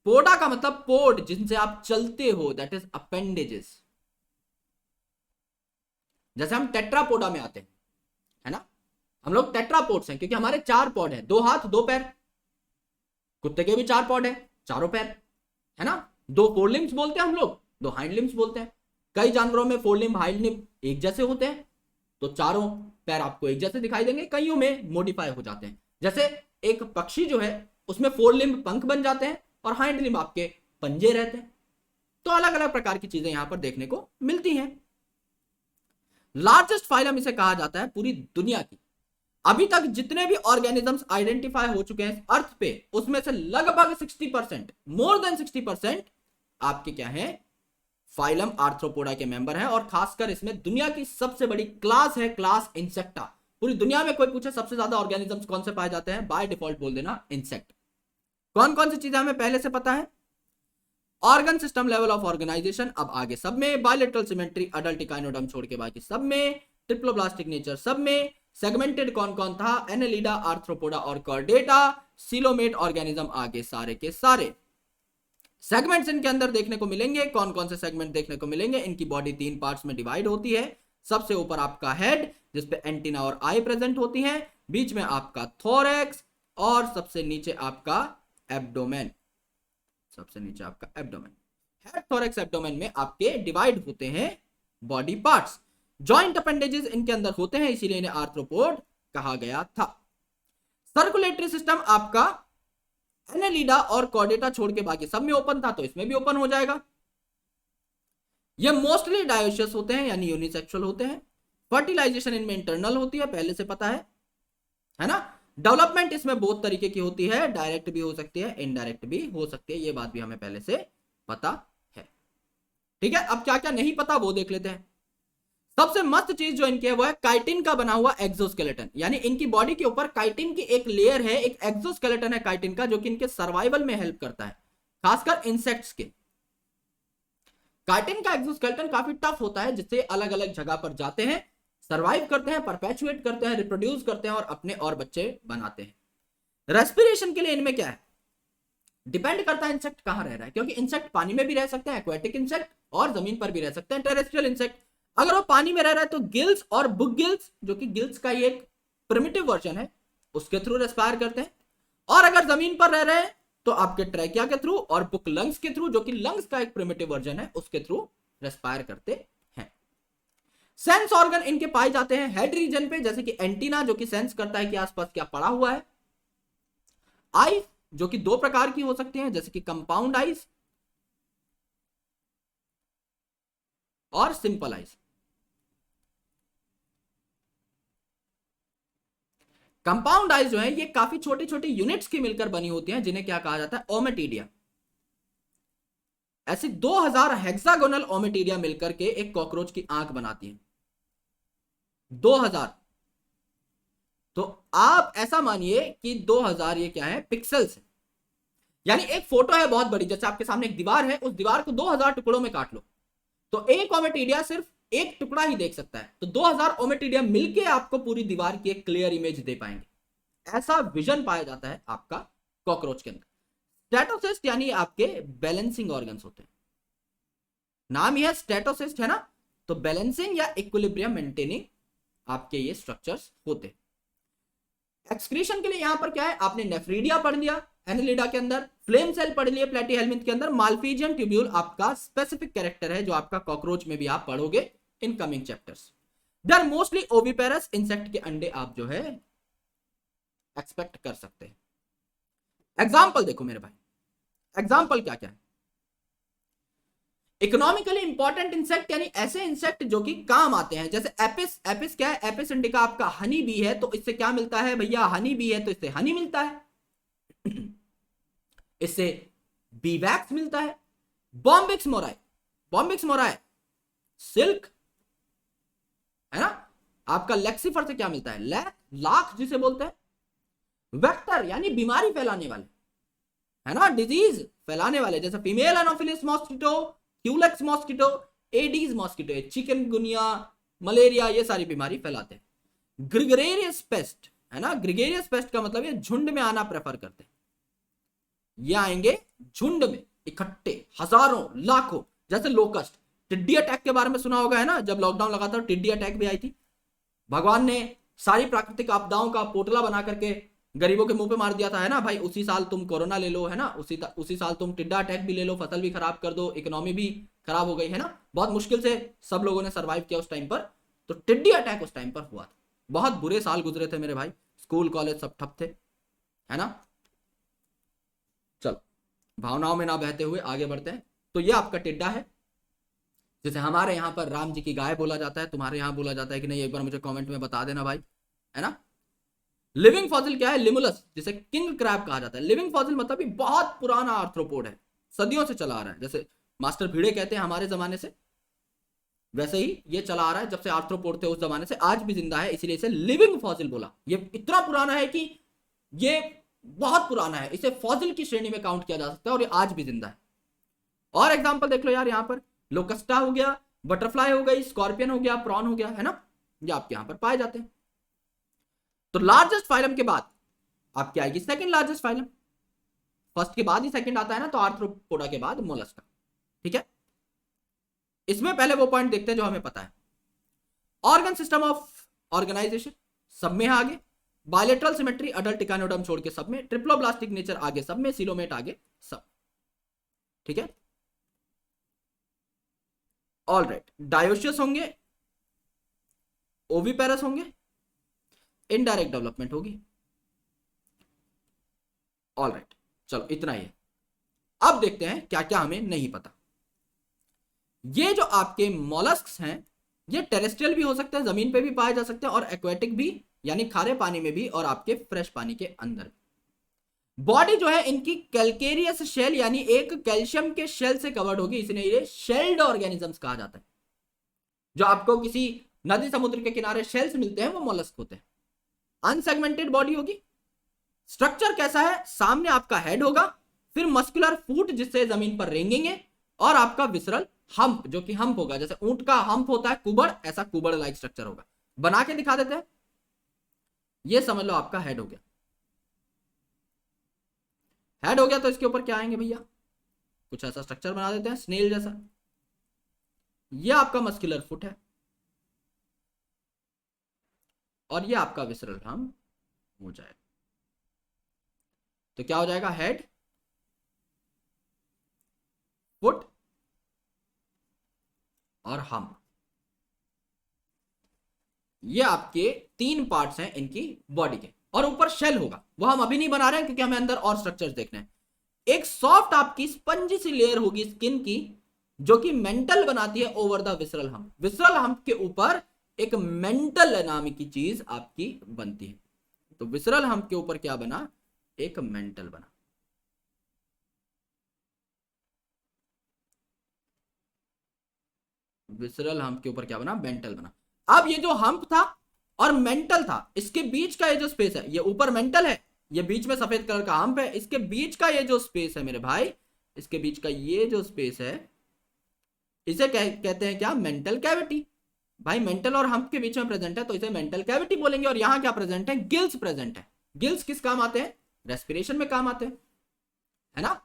पोडा का मतलब पोड, जिनसे आप चलते हो, दैट इज अपेंडेजेस। जैसे हम टेट्रापोडा में आते हैं, है ना, हम लोग टेट्रापोड्स हैं क्योंकि हमारे चार पॉड हैं, दो हाथ दो पैर। कुत्ते के भी चार पॉड है, चारों पैर, है ना। दो फोर लिम्स बोलते हैं हम लोग, दो हाइंड लिम्स बोलते हैं। कई जानवरों में फोर लिम्ब हाइंड लिम्ब एक जैसे होते हैं, तो चारों पैर आपको एक जैसे दिखाई देंगे। कईयों में मॉडिफाई हो जाते हैं, जैसे एक पक्षी जो है उसमें फोर लिम्ब पंख बन जाते हैं और हाइंड लिम्ब आपके पंजे रहते हैं। तो अलग अलग प्रकार की चीजें यहां पर देखने को मिलती हैं। लार्जेस्ट फाइलम इसे कहा जाता है पूरी दुनिया की। अभी तक जितने भी ऑर्गेनिजम्स आइडेंटिफाई हो चुके हैं अर्थ पे, उसमें से लगभग 60%, मोर देन 60% आपके क्या है? फाइलम आर्थ्रोपोडा के मेंबर हैं। और खासकर इसमें दुनिया की सबसे बड़ी क्लास है, क्लास इंसेक्टा। पूरी दुनिया में कोई पूछे सबसे ज्यादा ऑर्गेनिजम्स कौन से पाए जाते हैं, बाय डिफॉल्ट बोल देना इंसेक्ट। कौन कौन सी चीजें हमें पहले से पता है? Organ system level of organization, अब आगे सब में। बायलेटरल सिमेट्री, अडल्ट इकाइनोडर्म छोड़ के बाकी सब में। ट्रिप्लोब्लास्टिक नेचर सब में। सेगमेंटेड कौन कौन था? एनेलिडा, आर्थ्रोपोडा और कॉर्डेटा। सिलोमेट ऑर्गेनिज्म आगे सारे के सारे। सेगमेंट्स इनके अंदर देखने को मिलेंगे। कौन कौन से सेगमेंट देखने को मिलेंगे? इनकी बॉडी 3 पार्ट्स में डिवाइड होती है। सबसे ऊपर आपका हेड, जिसपे एंटीना और आई प्रेजेंट होती हैं। बीच में आपका थोरैक्स, और सबसे नीचे आपका एब्डोमेन। सबसे नीचे आपका एब्डोमेन। हेड, थोरैक्स, एब्डोमेन में आपके डिवाइड होते हैं बॉडी पार्ट्स। जॉइंट अपेंडेजेस इनके अंदर होते हैं, इसीलिए इन्हें आर्थ्रोपोड कहा गया था। सर्कुलेटरी सिस्टम आपका एनेलिडा और कॉर्डेटा छोड़ के बाकी सब में ओपन था, तो इसमें भी ओपन हो जाएगा। ये मोस्टली डायोशियस होते हैं, यानी यूनिसेक्सुअल होते हैं। फर्टिलाइजेशन इनमें इंटरनल होती है, पहले से पता है ना। डेवलपमेंट इसमें बहुत तरीके की होती है, डायरेक्ट भी हो सकती है, इनडायरेक्ट भी हो सकती है, ये बात भी हमें पहले से पता है। ठीक है, अब क्या क्या नहीं पता वो देख लेते हैं। सबसे मस्त चीज जो इनके है वो है काइटिन का बना हुआ एक्सोस्केलेटन, यानी इनकी बॉडी के ऊपर काइटिन की एक लेयर है, एक एक्सोस्केलेटन है काइटिन का, जो कि इनके सर्वाइवल में हेल्प करता है, खासकर इंसेक्ट्स के। काइटिन का एक्सोस्केलेटन काफी टफ होता है, जिससे अलग अलग जगह पर जाते हैं, सर्वाइव करते हैं, परपेचुएट करते हैं, रिप्रोड्यूस करते हैं और अपने और बच्चे बनाते हैं। रेस्पिरेशन के लिए इनमें क्या है, डिपेंड करता है इंसेक्ट कहां रह रहा है, क्योंकि इंसेक्ट पानी में भी रह सकते हैं, एक्वेटिक इंसेक्ट, और जमीन पर भी रह सकते हैं, टेरेस्ट्रियल इंसेक्ट। अगर वो पानी में रह रहा है तो गिल्स और बुक गिल्स, जो कि गिल्स का ही एक प्रिमिटिव वर्जन है, उसके थ्रू रेस्पायर करते हैं। और अगर जमीन पर रह रहे हैं तो आपके ट्रैकिया के थ्रू और बुक लंग्स के थ्रू, जो कि लंग्स का एक प्रिमिटिव वर्जन है, उसके थ्रू रेस्पायर करते हैं। सेंस ऑर्गन इनके पाए जाते हैं हेड रीजन पे, जैसे कि एंटीना जो कि सेंस करता है कि आसपास क्या पड़ा हुआ है। आई जो कि दो प्रकार की हो सकती हैं, जैसे कि कंपाउंड आइज और सिंपल आइज। कंपाउंड आइज जो है ये काफी छोटी छोटी यूनिट्स की मिलकर बनी होती हैं, जिन्हें क्या कहा जाता है, ओमेटिडिया। ऐसे 2000 हेक्सागोनल ओमेटिडिया मिलकर के एक कॉकरोच की आंख बनाती हैं, 2000। तो आप ऐसा मानिए कि 2000 ये क्या है, पिक्सल्स है। यानी एक फोटो है बहुत बड़ी, जैसे आपके सामने एक दीवार है, उस दीवार को 2000 टुकड़ों में काट लो तो एक ओमेटिडिया सिर्फ एक टुकड़ा ही देख सकता है। तो 2000 ओमेटिडिया मिलके आपको पूरी दीवार की एक क्लियर इमेज दे पाएंगे। ऐसा विजन पाया जाता है आपका कॉकरोच के अंदर। स्टेटोसिस्ट यानी आपके बैलेंसिंग ऑर्गन्स होते हैं, नाम यह स्टेटोसिस्ट है ना, तो बैलेंसिंग या इक्विलिब्रियम मेंटेनिंग आपके ये स्ट्रक्चर्स होते हैं। एक्सक्रीशन के लिए यहां पर क्या है, आपने नेफ्रीडिया पढ़ लिया एनेलिडा के अंदर, फ्लेम सेल पढ़ लिए प्लेटीहेल्मिंथ के अंदर, माल्फीजियन ट्यूब्यूल आपका स्पेसिफिक कैरेक्टर है जो आपका कॉकरोच में भी आप पढ़ोगे in coming chapters. They are mostly oviparous, insect के अंडे आप जो है एक्सपेक्ट कर सकते हैं। एग्जाम्पल देखो मेरे भाई, एग्जाम्पल क्या क्या है। इकोनॉमिकली इंपॉर्टेंट इंसेक्ट यानी ऐसे इंसेक्ट जो कि काम आते हैं, जैसे एपिस। एपिस क्या है, एपिस इंडिका आपका हनी बी है, तो इससे क्या मिलता है भैया, हनी बी है तो इससे हनी मिलता है, इससे बी वैक्स मिलता है। Bombyx mori, Bombyx mori silk है ना, आपका लेक्सिफर से क्या मिलता है, लाख जिसे बोलते हैं। वेक्टर यानी बीमारी फैलाने वाले, है ना, डिजीज फैलाने वाले, जैसे female Anopheles mosquito, Culex mosquito, Aedes mosquito, chikungunya, malaria, ये सारी बीमारी फैलाते हैं। ग्रिगेरियस पेस्ट है ना, ग्रिगेरियस पेस्ट का मतलब ये झुंड में आना प्रेफर करते हैं, ये आएंगे झुंड में इकट्ठे, हजारों लाखों, जैसे लोकस्ट। टिड्डी अटैक के बारे में सुना होगा है ना, जब लॉकडाउन लगा था टिड्डी अटैक भी आई थी। भगवान ने सारी प्राकृतिक आपदाओं का पोटला बना करके गरीबों के मुंह पे मार दिया था, है ना भाई। उसी साल तुम कोरोना ले लो, है ना, उसी साल तुम टिड्डा अटैक भी ले लो, फसल भी खराब कर दो, इकोनॉमी भी खराब हो गई, है ना। बहुत मुश्किल से सब लोगों ने सर्वाइव किया उस टाइम पर। तो टिड्डी अटैक उस टाइम पर हुआ था, बहुत बुरे साल गुजरे थे मेरे भाई, स्कूल कॉलेज सब ठप थे, है ना। चलो भावनाओं में ना बहते हुए आगे बढ़ते हैं। तो ये आपका टिड्डा है, जैसे हमारे यहाँ पर राम जी की गाय बोला जाता है, तुम्हारे यहाँ बोला जाता है कि नहीं, एक बार मुझे कमेंट में बता देना भाई, है ना। लिविंग फॉसिल क्या है, लिमुलस, जिसे किंग क्रैब कहा जाता है। लिविंग फॉसिल मतलब ये बहुत पुराना आर्थ्रोपोड है, सदियों से चला आ रहा है, जैसे मास्टर भीड़े कहते हैं हमारे जमाने से, वैसे ही ये चला आ रहा है, जब से आर्थ्रोपोड थे उस जमाने से आज भी जिंदा है, इसीलिए इसे लिविंग फॉसिल बोला। ये इतना पुराना है कि ये बहुत पुराना है, इसे फॉसिल की श्रेणी में काउंट किया जा सकता है और ये आज भी जिंदा है। और एग्जाम्पल देख लो यार, यहाँ पर लोकस्टा हो गया, बटरफ्लाई हो गई, स्कॉर्पियन हो गया, प्रॉन हो गया, है ना, ये आपके यहाँ पर पाए जाते हैं। तो लार्जेस्ट फाइलम के बाद आपकी आएगी सेकंड लार्जेस्ट फाइलम, फर्स्ट के बाद ही सेकंड आता है ना, तो आर्थ्रोपोडा के बाद मोलस्का, ठीक है। इसमें पहले वो पॉइंट देखते हैं जो हमें पता है। ऑर्गन सिस्टम ऑफ ऑर्गेनाइजेशन सब में है आगे, बायलेटरल सिमेट्री अडल्ट इकानोडर्म छोड़ के सब में, ट्रिप्लोब्लास्टिक नेचर आगे सब में, सिलोमेट आगे सब, ठीक है। ऑल राइट, डायोशियस होंगे, ओविपेरस होंगे, इनडायरेक्ट डेवलपमेंट होगी। ऑल राइट, चलो इतना ही है। अब देखते हैं क्या क्या हमें नहीं पता। ये जो आपके मॉलस्क्स हैं ये टेरेस्ट्रियल भी हो सकते हैं, जमीन पे भी पाए जा सकते हैं, और एक्वेटिक भी यानी खारे पानी में भी, और आपके फ्रेश पानी के अंदर। बॉडी जो है इनकी कैल्केरियस शेल यानी एक कैल्शियम के शेल से कवर्ड होगी, इसलिए ये शेल्ड ऑर्गेनिजम्स कहा जाता है। जो आपको किसी नदी समुद्र के किनारे शेल्स मिलते हैं वो मोलस्क होते हैं। अनसेगमेंटेड बॉडी होगी। स्ट्रक्चर कैसा है, सामने आपका हेड होगा, फिर मस्कुलर फूट जिससे जमीन पर रेंगेंगे, और आपका विसरल हम्प जो कि हम्प होगा, जैसे ऊंट का हम्प होता है कुबड़, ऐसा कुबड़ लाइक स्ट्रक्चर होगा। बना के दिखा देते हैं। ये समझ लो आपका हेड हो गया। हेड हो गया तो इसके ऊपर क्या आएंगे भैया, कुछ ऐसा स्ट्रक्चर बना देते हैं स्नेल जैसा। ये आपका मस्कुलर फुट है और ये आपका विसरल हम हो जाएगा। तो क्या हो जाएगा, हेड, फुट और हम। ये आपके तीन पार्ट्स हैं इनकी बॉडी के। और ऊपर शेल होगा, वो हम अभी नहीं बना रहे हैं क्योंकि हमें अंदर और स्ट्रक्चर्स देखने हैं। एक सॉफ्ट आपकी स्पंजी सी लेयर होगी स्किन की, जो कि मेंटल बनाती है over the visceral hump. Visceral hump के ऊपर एक मेंटल नाम की चीज आपकी बनती है। तो विसरल हम्प के ऊपर क्या बना, एक मेंटल बना। विसरल हम्प के ऊपर क्या बना, मेंटल बना। अब ये जो हम्प था और मेंटल था, इसके बीच का ये जो स्पेस है, ये ऊपर मेंटल है, ये बीच में सफेद कलर का हम्प है, इसके बीच का ये जो स्पेस है मेरे भाई, इसके बीच का ये जो स्पेस है, इसे कहते हैं क्या, मेंटल कैविटी। भाई मेंटल और हम्प के बीच में प्रेजेंट है तो इसे मेंटल कैविटी बोलेंगे। और यहां क्या प्रेजेंट है, गिल्स प्रेजेंट है। गिल्स किस काम आते हैं, रेस्पिरेशन में काम आते हैं, है ना।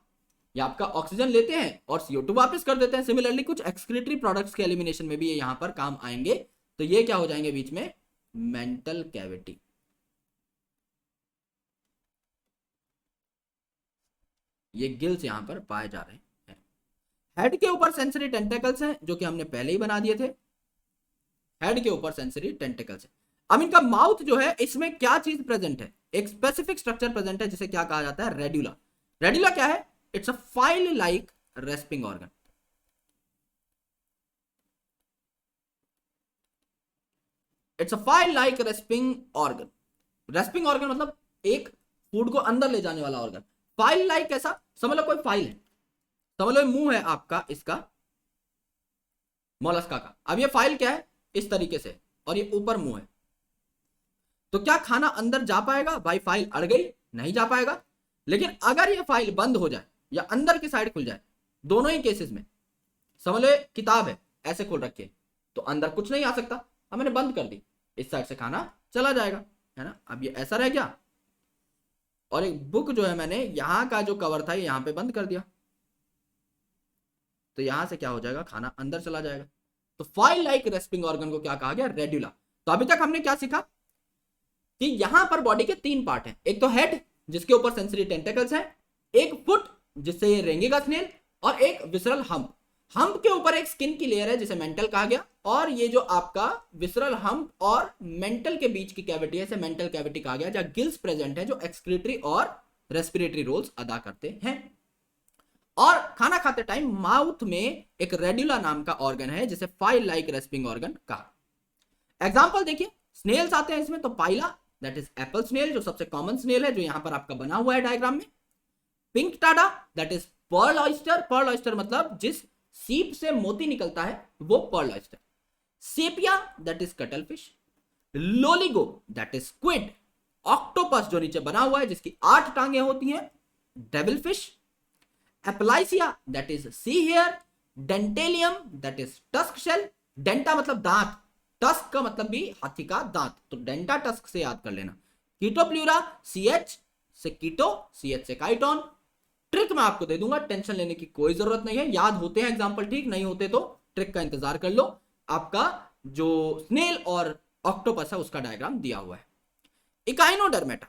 ये आपका ऑक्सीजन लेते हैं और CO2 वापस कर देते हैं। सिमिलरली कुछ एक्सक्रीटरी प्रोडक्ट्स के एलिमिनेशन में भी ये यहां पर काम आएंगे। तो ये क्या हो जाएंगे बीच में, मेंटल कैविटी। ये गिल्स यहां पर पाए जा रहे हैं। हेड के ऊपर सेंसरी टेंटेकल्स हैं जो कि हमने पहले ही बना दिए थे। हेड के ऊपर सेंसरी टेंटेकल्स है। अब इनका माउथ जो है, इसमें क्या चीज प्रेजेंट है, एक स्पेसिफिक स्ट्रक्चर प्रेजेंट है जिसे क्या कहा जाता है, रेड्यूला। रेड्यूला क्या है, it's a file like respiring organ. It's a file like respiring organ. Respiring organ मतलब एक फूड को अंदर ले जाने वाला ऑर्गन। फाइल लाइक कैसा, समझ लो कोई फाइल है, समझ लो मुंह है आपका इसका, मोलस्का का। अब ये फाइल क्या है, इस तरीके से, और ये ऊपर मुंह है। तो क्या खाना अंदर जा पाएगा, भाई फाइल अड़ गई, नहीं जा पाएगा। लेकिन अगर ये फाइल बंद हो जाए या अंदर की साइड खुल जाए, दोनों ही केसेस में, समझ लो किताब है ऐसे खोल रखी है तो अंदर कुछ नहीं आ सकता, अब मैंने बंद कर दी, इस साइड से खाना चला जाएगा, है ना। अब ये ऐसा रह गया। और एक बुक जो है, मैंने यहां का जो कवर था ये यहां पे बंद कर दिया, तो यहां से क्या हो जाएगा, खाना अंदर चला जाएगा। तो फाइल लाइक रेस्पिंग ऑर्गन को क्या कहा गया, रेड्यूला। तो अभी तक हमने क्या सीखा कि यहां पर बॉडी के तीन पार्ट हैं। एक तो हेड जिसके ऊपर सेंसरी टेंटेकल्स है, एक फुट जिससे ये रेंगेगा स्नेल, और एक विसरल हम्प। हम्प के ऊपर एक स्किन की लेयर है जिसे मेंटल कहा गया, और ये जो आपका विसरल हम्प और मेंटल के बीच की कैविटी है इसे मेंटल कैविटी कहा गया, जहां गिल्स प्रेजेंट है जो एक्सक्रीटरी और रेस्पिरेटरी रोल्स अदा करते हैं। और खाना खाते टाइम माउथ में एक रेड्यूला नाम का ऑर्गन है जिसे फाइल लाइक रेस्पिंग ऑर्गन कहा। एग्जाम्पल देखिए, स्नेल्स आते हैं इसमें, तो पाइला दैट इज एप्पल स्नेल जो सबसे कॉमन स्नेल है जो यहां पर आपका बना हुआ है डायग्राम में। Pinctada that is pearl oyster. Pearl oyster मतलब जिस सीप से मोती निकलता है वो pearl oyster. Sepia that is cuttlefish. Loligo that is squid. Octopus जो नीचे बना हुआ है जिसकी 8 टांगे होती हैं, devil fish. Aplysia that is sea hare. Dentalium that is tusk shell. डेंटा मतलब दांत, टस्क का मतलब भी हाथी का दांत, तो डेंटा टस्क से याद कर लेना। कीटोप्ल्यूरा, CH से कीटो, CH से काइटोन। ट्रिक मैं आपको दे दूंगा, टेंशन लेने की कोई जरूरत नहीं है, याद होते हैं एग्जाम्पल, ठीक नहीं होते तो ट्रिक का इंतजार कर लो। आपका जो स्नेल और ऑक्टोपस है उसका डायग्राम दिया हुआ है। इकाइनोडर्मेटा,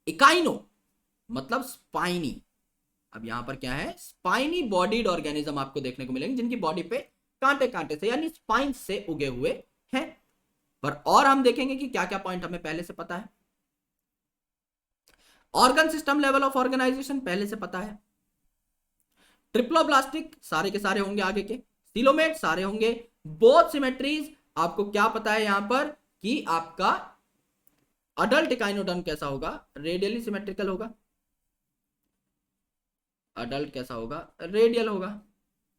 इकाइनो मतलब स्पाइनी। अब यहां पर क्या है, स्पाइनी बॉडीड ऑर्गेनिज्म आपको देखने को मिलेंगे जिनकी बॉडी पे कांटे कांटे से यानी स्पाइंस से उगे हुए हैं। पर और हम देखेंगे कि क्या क्या पॉइंट हमें पहले से पता है। Organ system level of organisation पहले से पता है। ट्रिप्लोब्लास्टिक सारे के सारे होंगे आगे के। सिलोमेट सारे होंगे। बोथ सिमेट्रीज आपको क्या पता है यहां पर कि आपका अडल्ट इकाइनोडर्म कैसा होगा, रेडियली सिमेट्रिकल होगा। अडल्ट कैसा होगा, रेडियल होगा।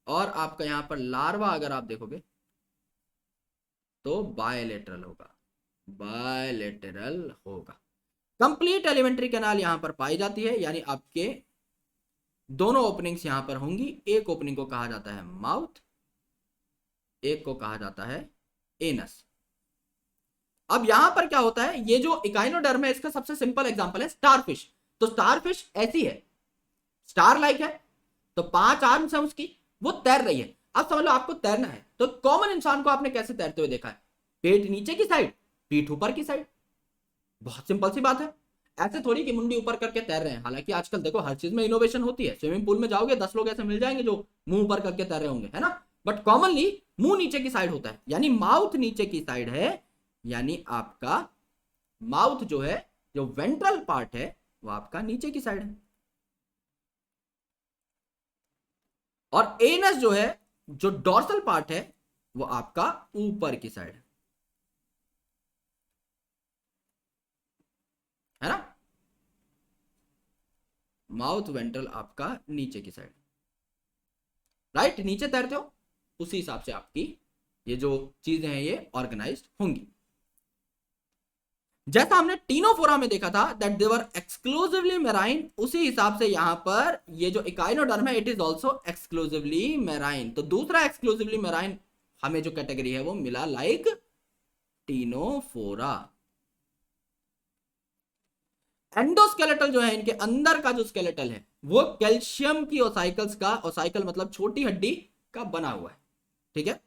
और आपका यहां पर लार्वा अगर आप देखोगे तो बायलेटरल होगा, बायलेटरल होगा। कंप्लीट एलिमेंट्री कैनाल यहां पर पाई जाती है, यानी आपके दोनों ओपनिंग्स यहां पर होंगी। एक ओपनिंग को कहा जाता है माउथ, एक को कहा जाता है एनस। अब यहां पर क्या होता है, ये जो इकाइनोडर्म है इसका सबसे सिंपल एग्जांपल है स्टारफिश। तो स्टारफिश ऐसी है, स्टार लाइक है, तो 5 आर्म्स है उसकी, वो तैर रही है। अब समझ लो आपको तैरना है, तो कॉमन इंसान को आपने कैसे तैरते हुए देखा है? पेट नीचे की साइड, पीठ ऊपर की साइड। बहुत सिंपल सी बात है। ऐसे थोड़ी कि मुंडी ऊपर करके तैर रहे हैं। हालांकि आजकल देखो हर चीज में इनोवेशन होती है। स्विमिंग पूल में जाओगे 10 लोग ऐसे मिल जाएंगे जो मुंह ऊपर करके तैर रहे होंगे, है ना। बट कॉमनली मुंह नीचे की साइड होता है, यानी माउथ नीचे की साइड है, यानी आपका माउथ जो है, जो वेंट्रल पार्ट है, वो आपका नीचे की साइड है। और एनस जो है, जो डॉर्सल पार्ट है, वो आपका ऊपर की साइड है ना। माउथ वेंट्रल आपका नीचे की साइड, राइट, नीचे तैरते हो, उसी हिसाब से आपकी ये जो चीजें हैं ये ऑर्गेनाइज्ड होंगी। जैसा हमने टीनोफोरा में देखा था दैट देवर एक्सक्लूसिवली मेराइन, उसी हिसाब से यहां पर ये जो इकाइनोडर्म है it is also exclusively marine. तो दूसरा एक्सक्लूसिवली मेराइन हमें जो कैटेगरी है वो मिला लाइक टीनोफोरा। एंडोस्केलेटल जो है, इनके अंदर का जो स्केलेटल है वो कैल्शियम की ओसाइकल्स का, ओसाइकल मतलब छोटी हड्डी का बना हुआ है, ठीक है।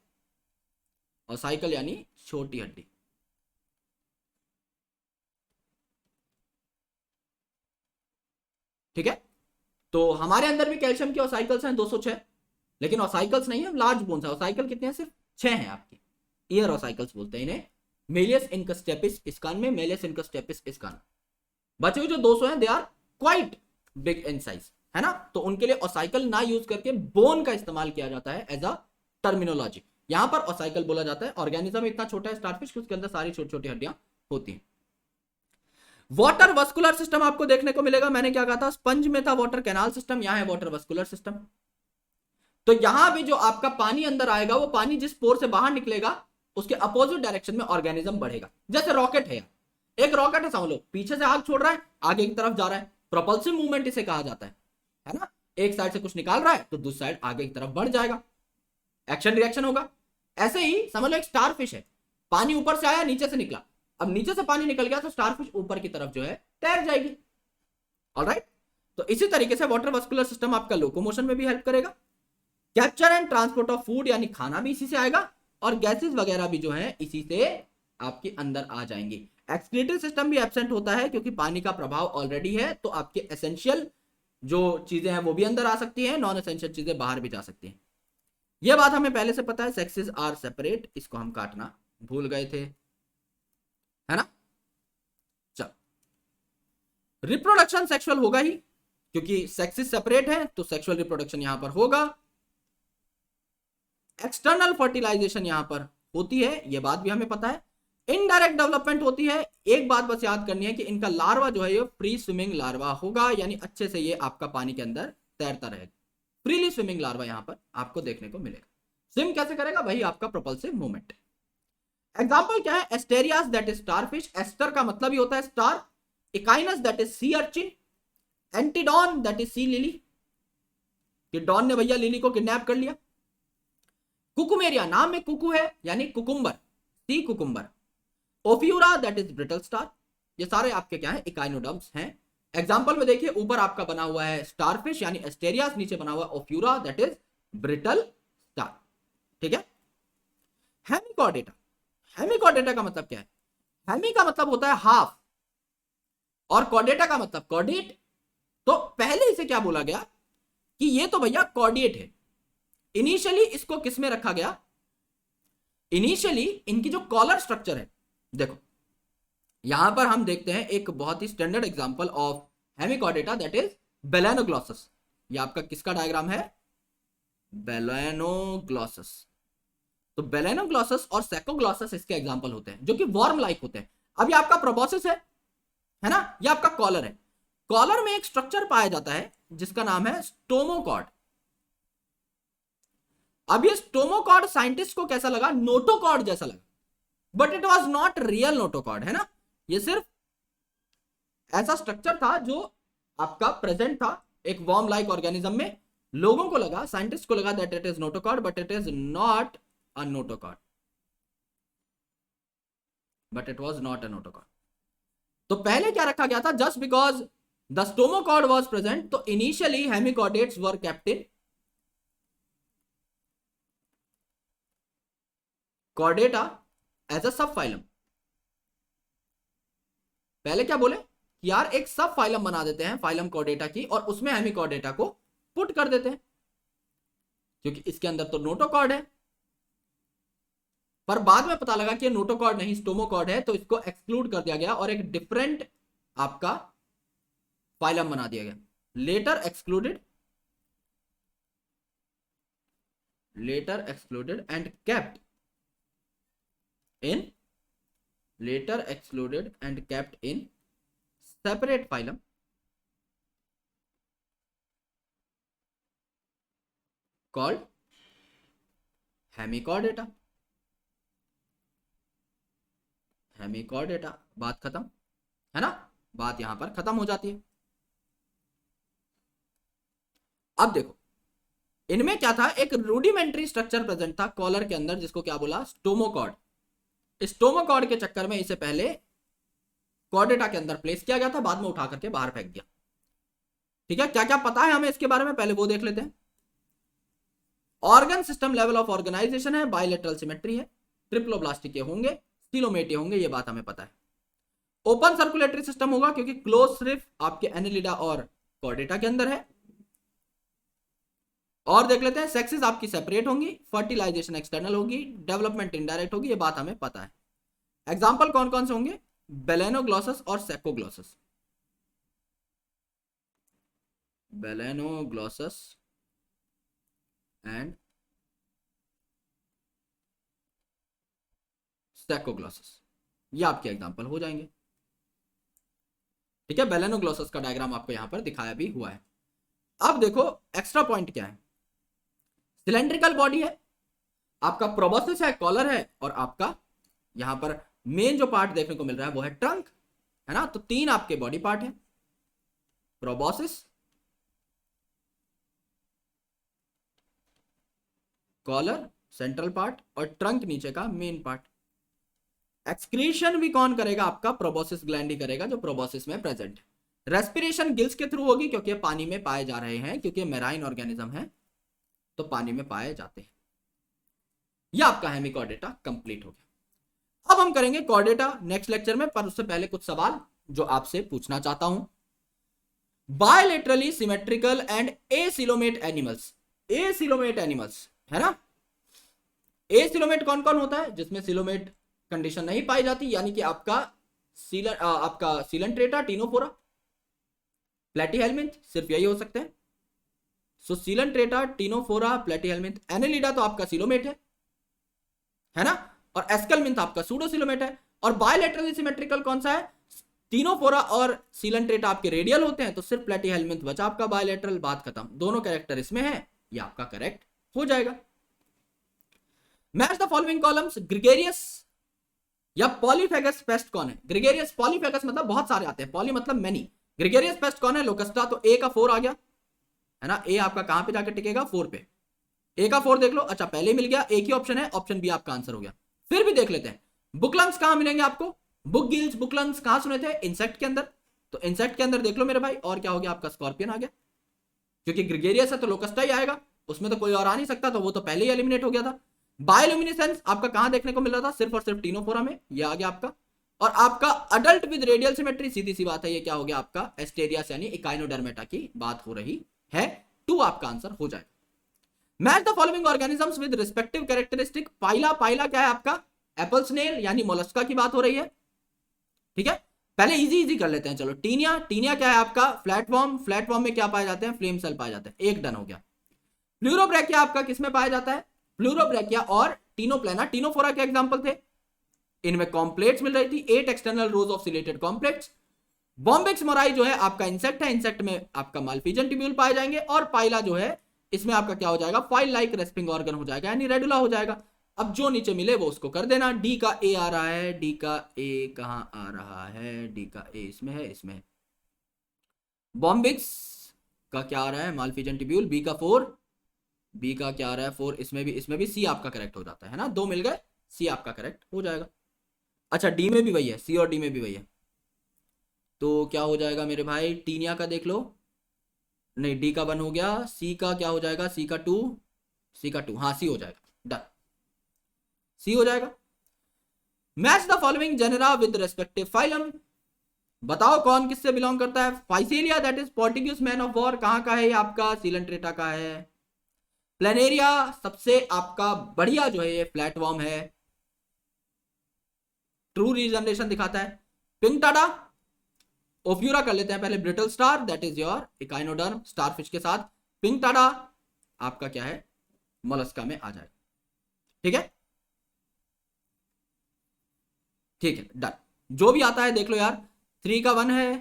ओसाइकल यानी छोटी हड्डी। ठीक है, तो हमारे अंदर भी कैल्शियम की ओसाइकल्स हैं 206, लेकिन ओसाइकल्स नहीं है, लार्ज बोन्स है। ओसाइकल कितने हैं? सिर्फ 6 हैं आपकी। ईयर ओसाइकल्स बोलते हैं इन्हें। मेलियस इनकस्टेपिस इसकान में, मेलियस इनकस्टेपिस इसकान। बचे हुए जो 200 हैं they are quite big in size, है ना। तो उनके लिए ओसाइकल ना यूज करके बोन का इस्तेमाल किया जाता है एज अ टर्मिनोलॉजी। यहां पर ओसाइकल बोला जाता है। ऑर्गेनिज्म इतना छोटा है स्टारफिश कि उसके अंदर सारी छोटी छोटी हड्डियां होती हैं। वाटर वस्कुलर सिस्टम आपको देखने को मिलेगा। मैंने क्या कहा था, स्पंज में था वाटर कैनाल सिस्टम, यहां है वाटर वस्कुलर सिस्टम। तो यहां भी जो आपका पानी अंदर आएगा, वो पानी जिस पोर से बाहर निकलेगा उसके अपोजिट डायरेक्शन में ऑर्गेनिज्म बढ़ेगा। जैसे रॉकेट है, एक रॉकेट है समझ लो, पीछे से आग छोड़ रहा है, आगे की तरफ जा रहा है, प्रोपल्सिव मूवमेंट इसे कहा जाता है ना। एक साइड से कुछ निकाल रहा है तो दूसरी साइड आगे की तरफ बढ़ जाएगा, एक्शन रिएक्शन होगा। ऐसे ही समझ लो एक स्टारफिश है, पानी ऊपर से आया, नीचे से निकला, अब नीचे से पानी निकल गया तो स्टारफिश ऊपर की तरफ जो है तैर जाएगी। ऑलराइट, तो इसी तरीके से वाटर वस्कुलर सिस्टम आपका लोकोमोशन में भी हेल्प करेगा। Capture and transport of food, यानी खाना भी इसी से आएगा, और गैसेस वगैरह भी जो है इसी से आपके अंदर आ जाएंगी। एक्सक्रीटरी सिस्टम भी एब्सेंट होता है क्योंकि पानी का प्रभाव ऑलरेडी है, तो आपके एसेंशियल जो चीजें हैं वो भी अंदर आ सकती हैं, नॉन एसेंशियल चीजें बाहर भी जा सकती हैं। यह बात हमें पहले से पता है, सेक्सेस आर सेपरेट, इसको हम काटना भूल गए थे, है ना। चल, रिप्रोडक्शन सेक्सुअल होगा ही, क्योंकि सेक्सेस सेपरेट है तो सेक्सुअल रिप्रोडक्शन यहां पर होगा। एक्सटर्नल फर्टिलाइजेशन यहां पर होती है, यह बात भी हमें पता है। इनडायरेक्ट डेवलपमेंट होती है। एक बात बस याद करनी है कि इनका लार्वा जो है ये फ्री स्विमिंग लार्वा होगा, यानी अच्छे से ये आपका पानी के अंदर तैरता रहेगा। फ्रीली स्विमिंग लार्वा यहां पर आपको देखने को मिलेगा। स्विम कैसे करेगा? वही आपका प्रोपल्सिव मूवमेंट। एग्जाम्पल क्या है? Asterias that is starfish, aster का मतलब ही होता है star, Echinus that is sea urchin, Antedon that is sea lily, कि डॉन ने भैया लिली को किडनैप कर लिया। कुकुमेरिया, नाम में कुकू है यानी cucumber, sea cucumber. Ophiura that is brittle star. ये सारे आपके क्या है? इकाइनोडर्म्स हैं। एग्जांपल में देखिए, ऊपर आपका बना हुआ है स्टारफिश यानी एस्टेरियास, नीचे बना हुआ Ophiura that is brittle star, ठीक है। हेमिकॉर्डेटा, हेमिकॉर्डेटा का मतलब क्या है? हेमी का मतलब होता है हाफ, और कॉर्डेटा का मतलब कॉर्डेट। तो पहले इसे क्या बोला गया कि ये तो भैया कॉर्डिएट है। इनिशियली इसको किस में रखा गया? इनिशियली इनकी जो कॉलर स्ट्रक्चर है, देखो यहां पर हम देखते हैं एक बहुत ही standard example of Hemichordata that is Balanoglossus. ये आपका किसका डायग्राम है? बेलेनोग्लॉसस। तो बेलेनोग्लॉसस और सेकोग्लॉसस इसके एग्जांपल होते हैं, जो कि वर्म लाइक होते हैं। अब ये आपका प्रोबोसिस है ना, ये आपका कॉलर है। कॉलर में एक स्ट्रक्चर पाया जाता है जिसका नाम है स्टोमोकॉर्ड। अब ये स्टोमोकॉर्ड साइंटिस्ट को कैसा लगा? नोटोकॉर्ड जैसा लगा, but it was not real notochord, है ना। ये सिर्फ ऐसा स्ट्रक्चर था जो आपका प्रेजेंट था एक वर्म लाइक ऑर्गेनिज्म में। लोगों को लगा, साइंटिस्ट को लगा that it is notochord, but it is not a notochord. But it was not a notochord. तो पहले क्या रखा गया था, just because the stomochord was present, तो initially hemichordates were kept in Chordata as a subphylum. पहले क्या बोले कि यार एक सब फाइलम बना देते हैं फाइलम कॉर्डेटा की, और उसमें हेमिकॉर्डेटा को पुट कर देते हैं, क्योंकि इसके अंदर तो नोटोकॉर्ड है। पर बाद में पता लगा कि ये नोटोकॉर्ड नहीं स्टोमोकॉर्ड है, तो इसको एक्सक्लूड कर दिया गया और एक डिफरेंट आपका फाइलम बना दिया गया। Later excluded and kept in separate phylum called Hemichordata. बात खत्म है ना, बात यहां पर खत्म हो जाती है। अब देखो इनमें क्या था, एक रूडिमेंट्री स्ट्रक्चर प्रेजेंट था कॉलर के अंदर, जिसको क्या बोला, स्टोमोकॉर्ड। स्टोमोकॉर्ड के चक्कर में इसे पहले कॉर्डेटा के अंदर प्लेस किया गया था, बाद में उठा करके बाहर फेंक दिया। ठीक है, क्या क्या पता है हमें इसके बारे में, पहले वो देख लेते हैं। Organ system level of organisation है, बायलेटरल सिमेट्री है, ट्रिप्लोब्लास्टिक होंगे, स्टीलोमेटिया होंगे, ये बात हमें पता है। ओपन सर्कुलेटरी सिस्टम होगा क्योंकि क्लोज सिर्फ आपके एनेलिडा और कॉर्डेटा के अंदर है। और देख लेते हैं, सेक्सेस आपकी सेपरेट होंगी, फर्टिलाइजेशन एक्सटर्नल होगी, डेवलपमेंट इनडायरेक्ट होगी, ये बात हमें पता है। एग्जाम्पल कौन कौन से होंगे, बेलेनोग्लॉसस और सेकोग्लॉसस। बेलेनोग्लॉसस एंड सेकोग्लॉसस, ये आपके एग्जाम्पल हो जाएंगे। ठीक है, बेलेनोग्लॉसस का डायग्राम आपको यहां पर दिखाया भी हुआ है। अब देखो एक्स्ट्रा पॉइंट क्या है, सिलेंड्रिकल बॉडी है, आपका प्रोबोसिस है, कॉलर है, और आपका यहां पर मेन जो पार्ट देखने को मिल रहा है वो है ट्रंक, है ना। तो तीन आपके बॉडी पार्ट है, प्रोबोसिस, कॉलर सेंट्रल पार्ट, और ट्रंक नीचे का मेन पार्ट। एक्सक्रीशन भी कौन करेगा, आपका प्रोबोसिस ग्लैंड ही करेगा, जो प्रोबोसिस में प्रेजेंट है। रेस्पिरेशन गिल्स के थ्रू होगी क्योंकि पानी में पाए जा रहे हैं, क्योंकि मैराइन ऑर्गेनिज्म है तो पानी में पाए जाते हैं। यह आपका हेमिकॉर्डेटा कंप्लीट हो गया। अब हम करेंगे कॉर्डेटा नेक्स्ट लेक्चर में, पर उससे पहले कुछ सवाल जो आपसे पूछना चाहता हूं। Bilaterally symmetrical and acoelomate animals, है ना। एसिलोमेट कौन कौन होता है, जिसमें सिलोमेट कंडीशन नहीं पाई जाती, यानी कि आपका सीलेंट्रेटा, टीनोफोरा, प्लेटीहेल्मिंथ, सिर्फ यही हो सकते हैं। सो सीलेंट्रेटा, टीनोफोरा, प्लेटीहेल्मिंथ। एनेलिडा तो आपका सिलोमेट है ना, और एस्केलमिंथ आपका सूडोसिलोमेट है। और बायलेटरली सिमेट्रिकल कौन सा है, टीनोफोरा और सीलेंट्रेटा आपके रेडियल होते हैं, तो सिर्फ प्लेटीहेल्मिंथ बचा आपका बायलेटरल, बात खत्म। दोनों कैरेक्टर इसमें है, ये आपका करेक्ट हो जाएगा। Match the following columns, gregarious या पॉलीफेगस पेस्ट कौन है। ग्रेगेरियस, पॉलीफेगस मतलब बहुत सारे आते हैं, पॉली मतलब मेनी। ग्रेगेरियस पेस्ट कौन है, लोकस्टा। तो ए का 4 आ गया है ना, ए आपका कहां पे जाकर टिकेगा, 4 पे। ए का 4 देख लो, अच्छा पहले मिल गया, एक ही ऑप्शन है, ऑप्शन बी आपका आंसर हो गया। फिर भी देख लेते हैं, बुकलंग्स कहां मिलेंगे आपको, बुक गिल्स, बुकलंग्स कहां सुने थे, इंसेक्ट के अंदर। तो इंसेक्ट के अंदर देख लो मेरे भाई, और क्या हो गया आपका, स्कॉर्पियन आ गया, क्योंकि ग्रेगेरियस है तो लोकस्टा ही आएगा, उसमें तो कोई और आ नहीं सकता, तो वो तो पहले ही एलिमिनेट हो गया था। बायोल्यूमिनेसेंस आपका कहां देखने को मिल रहा था, सिर्फ और सिर्फ टीनोफोरा में, ये आ गया आपका। और आपका अडल्ट विद रेडियल सिमेट्री, सीधी सी बात है, ये क्या हो गया आपका, एस्टेरियस यानी इकाइनोडर्मेटा की बात हो रही है। 2 आपका आंसर हो जाएगा। Match the following organisms with respective characteristic. Pila, Pila क्या है आपका, एप्पल स्नेल यानी मोलस्का की बात हो रही है। ठीक है, पहले इजी इजी कर लेते हैं, चलो। टीनिया, टीनिया क्या है आपका, फ्लैटफॉर्म, फ्लैटफॉर्म में क्या पाए जाते हैं, फ्लेम सेल पाए जाते हैं, एक डन हो गया। प्लूरोब्रैकिया आपका किसमें पाया जाता है, प्लूरोब्रैकिया और टीनोप्लेना, टीनोफोरा के एग्जांपल थे, इनमें कॉम्प्लेट्स मिल रही थी, 8 external rows of chelated कॉम्प्लेट्स। Bombyx mori जो है आपका इंसेक्ट है, इंसेक्ट में आपका मालफिजन ट्यूब्यूल पाए जाएंगे। और पाइला जो है इसमें आपका क्या हो जाएगा, फाइल लाइक रेस्पिंग ऑर्गन हो जाएगा, यानी रेडुला हो जाएगा। अब जो नीचे मिले वो उसको कर देना। डी का ए आ रहा है, डी का ए कहां आ रहा है, डी का ए इसमें है, इसमें है। बॉम्बिक्स का क्या आ रहा है, मालफिजन ट्यूब्यूल, बी का 4, बी का क्या आ रहा है 4, इसमें भी सी आपका करेक्ट हो जाता है ना, 2 मिल गए, सी आपका करेक्ट हो जाएगा। अच्छा डी में भी वही है, सी और डी में भी वही है, तो क्या हो जाएगा मेरे भाई, टीनिया का देख लो, नहीं डी का 1 हो गया, सी का क्या हो जाएगा, सी का 2, सी का 2, हाँ सी हो जाएगा, डन, सी हो जाएगा। Match the following genera with respective phylum, बताओ कौन किससे बिलोंग करता है। Physalia that is Portuguese man of war कहां का है ये आपका, सीलेंट्रेटा का है। प्लेनेरिया सबसे आपका बढ़िया जो है ये फ्लैटवॉर्म है, ट्रू रीजनरेशन दिखाता है। पिंकटाडा, ओफ्यूरा कर लेते हैं पहले, brittle star that is your echinoderm starfish के साथ, पिंकटाडा आपका क्या है, मोलस्का में आ जाएगा, ठीक है, ठीक है डन। जो भी आता है देख लो यार, 3 का 1 है,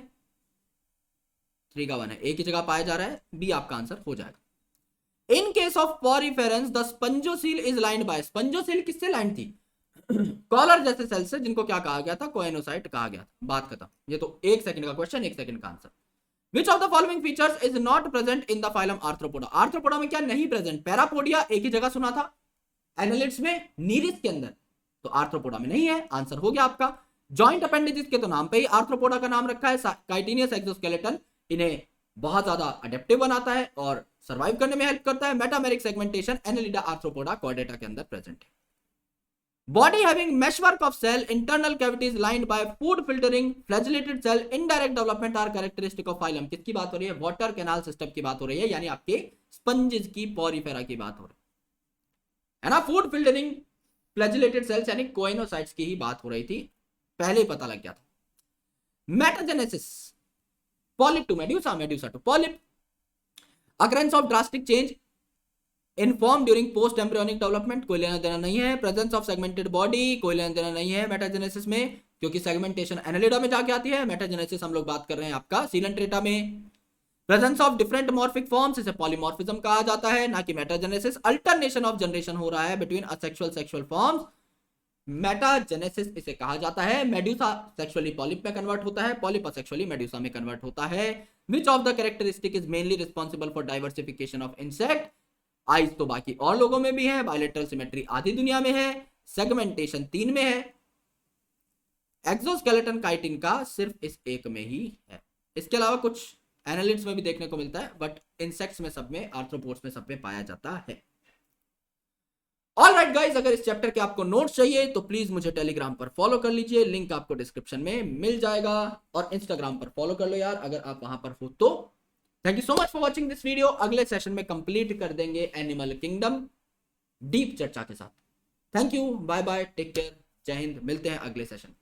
3 का 1 है, एक ही जगह पाया जा रहा है, बी आपका आंसर हो जाएगा। In case of poriferans the spongocoel is lined by, spongocoel किससे लाइंड थी, कॉलर जैसे सेल से, जिनको क्या कहा गया था, कोएनोसाइट कहा गया था, बात खत्म। ये तो 1 सेकंड का क्वेश्चन, 1 सेकंड का answer. Which of the following features is not present in the phylum arthropoda, arthropoda में क्या नहीं प्रेजेंट, पैरापोडिया एक ही जगह सुना था, एनालिड्स में, नीरिस के अंदर, तो आर्थ्रोपोडा में नहीं है, आंसर हो गया आपका। जॉइंट अपेंडेजेस के तो नाम पे ही आर्थ्रोपोडा का नाम रखा है, काइटिनियस एक्सोस्केलेटन इन्हें बहुत ज्यादा अडेप्टिव बनाता है और सर्वाइव करने में हेल्प करता है। Metameric segmentation Annelida Arthropoda Chordata के अंदर प्रेजेंट है। Body having meshwork of cell, internal cavities lined by food filtering, flagellated cell, indirect development are characteristic of phylum, किसकी बात हो रही है, वाटर कैनाल सिस्टम की बात हो रही है, यानी आपके स्पंजेस की, पॉरीफेरा की बात हो रही है ना। फूड फिल्टरिंग, फ्लैजिलेटेड सेल्स यानी कोइनोसाइट्स की ही बात हो रही थी, पहले ही पता लग गया था। Metagenesis, polyp to medusa, medusa to polyp, occurrence of drastic change in form during post embryonic development, कोई लेना देना नहीं है। प्रेजेंस ऑफ सेगमेंटेड बॉडी, कोई लेना देना नहीं है मेटाजेनेसिस में, क्योंकि सेगमेंटेशन एनालिडा में जाके आती है। मेटाजेनेसिस हम लोग बात कर रहे हैं आपका सीलेंट्रेटा में। Presence of different morphic forms, इसे पॉलीमॉर्फिज्म कहा जाता है, ना कि मेटाजेनेसिस। अल्टरनेशन ऑफ जनरेशन हो रहा है between asexual sexual forms, metagenesis इसे कहा जाता है। मेड्यूसा सेक्सुअली पॉलिप में कन्वर्ट होता है, पॉलिप असेक्सुअली मेड्यूसा में कन्वर्ट होता है। Which of the characteristic is mainly responsible for diversification of insect, eyes तो बाकी और लोगों में भी है, बायलेटरल सिमेट्री आधी दुनिया में है, सेगमेंटेशन 3 में है, एक्सोस्केलेटन काइटिन का सिर्फ इस एक में ही है। इसके अलावा कुछ एनालिड्स में भी देखने को मिलता है, बट इंसेक्ट्स में सब में, आर्थ्रोपोड्स में सब में पाया जाता है। ऑलराइट गाइस, अगर इस चैप्टर के आपको नोट्स चाहिए तो प्लीज मुझे टेलीग्राम पर फॉलो कर लीजिए, लिंक आपको डिस्क्रिप्शन में मिल जाएगा, और इंस्टाग्राम पर फॉलो कर लो यार अगर आप वहां पर हो तो। Thank you so much for watching this video. अगले सेशन में कंप्लीट कर देंगे एनिमल किंगडम डीप चर्चा के साथ। Thank you, bye bye, take care, जय हिंद, मिलते हैं अगले सेशन।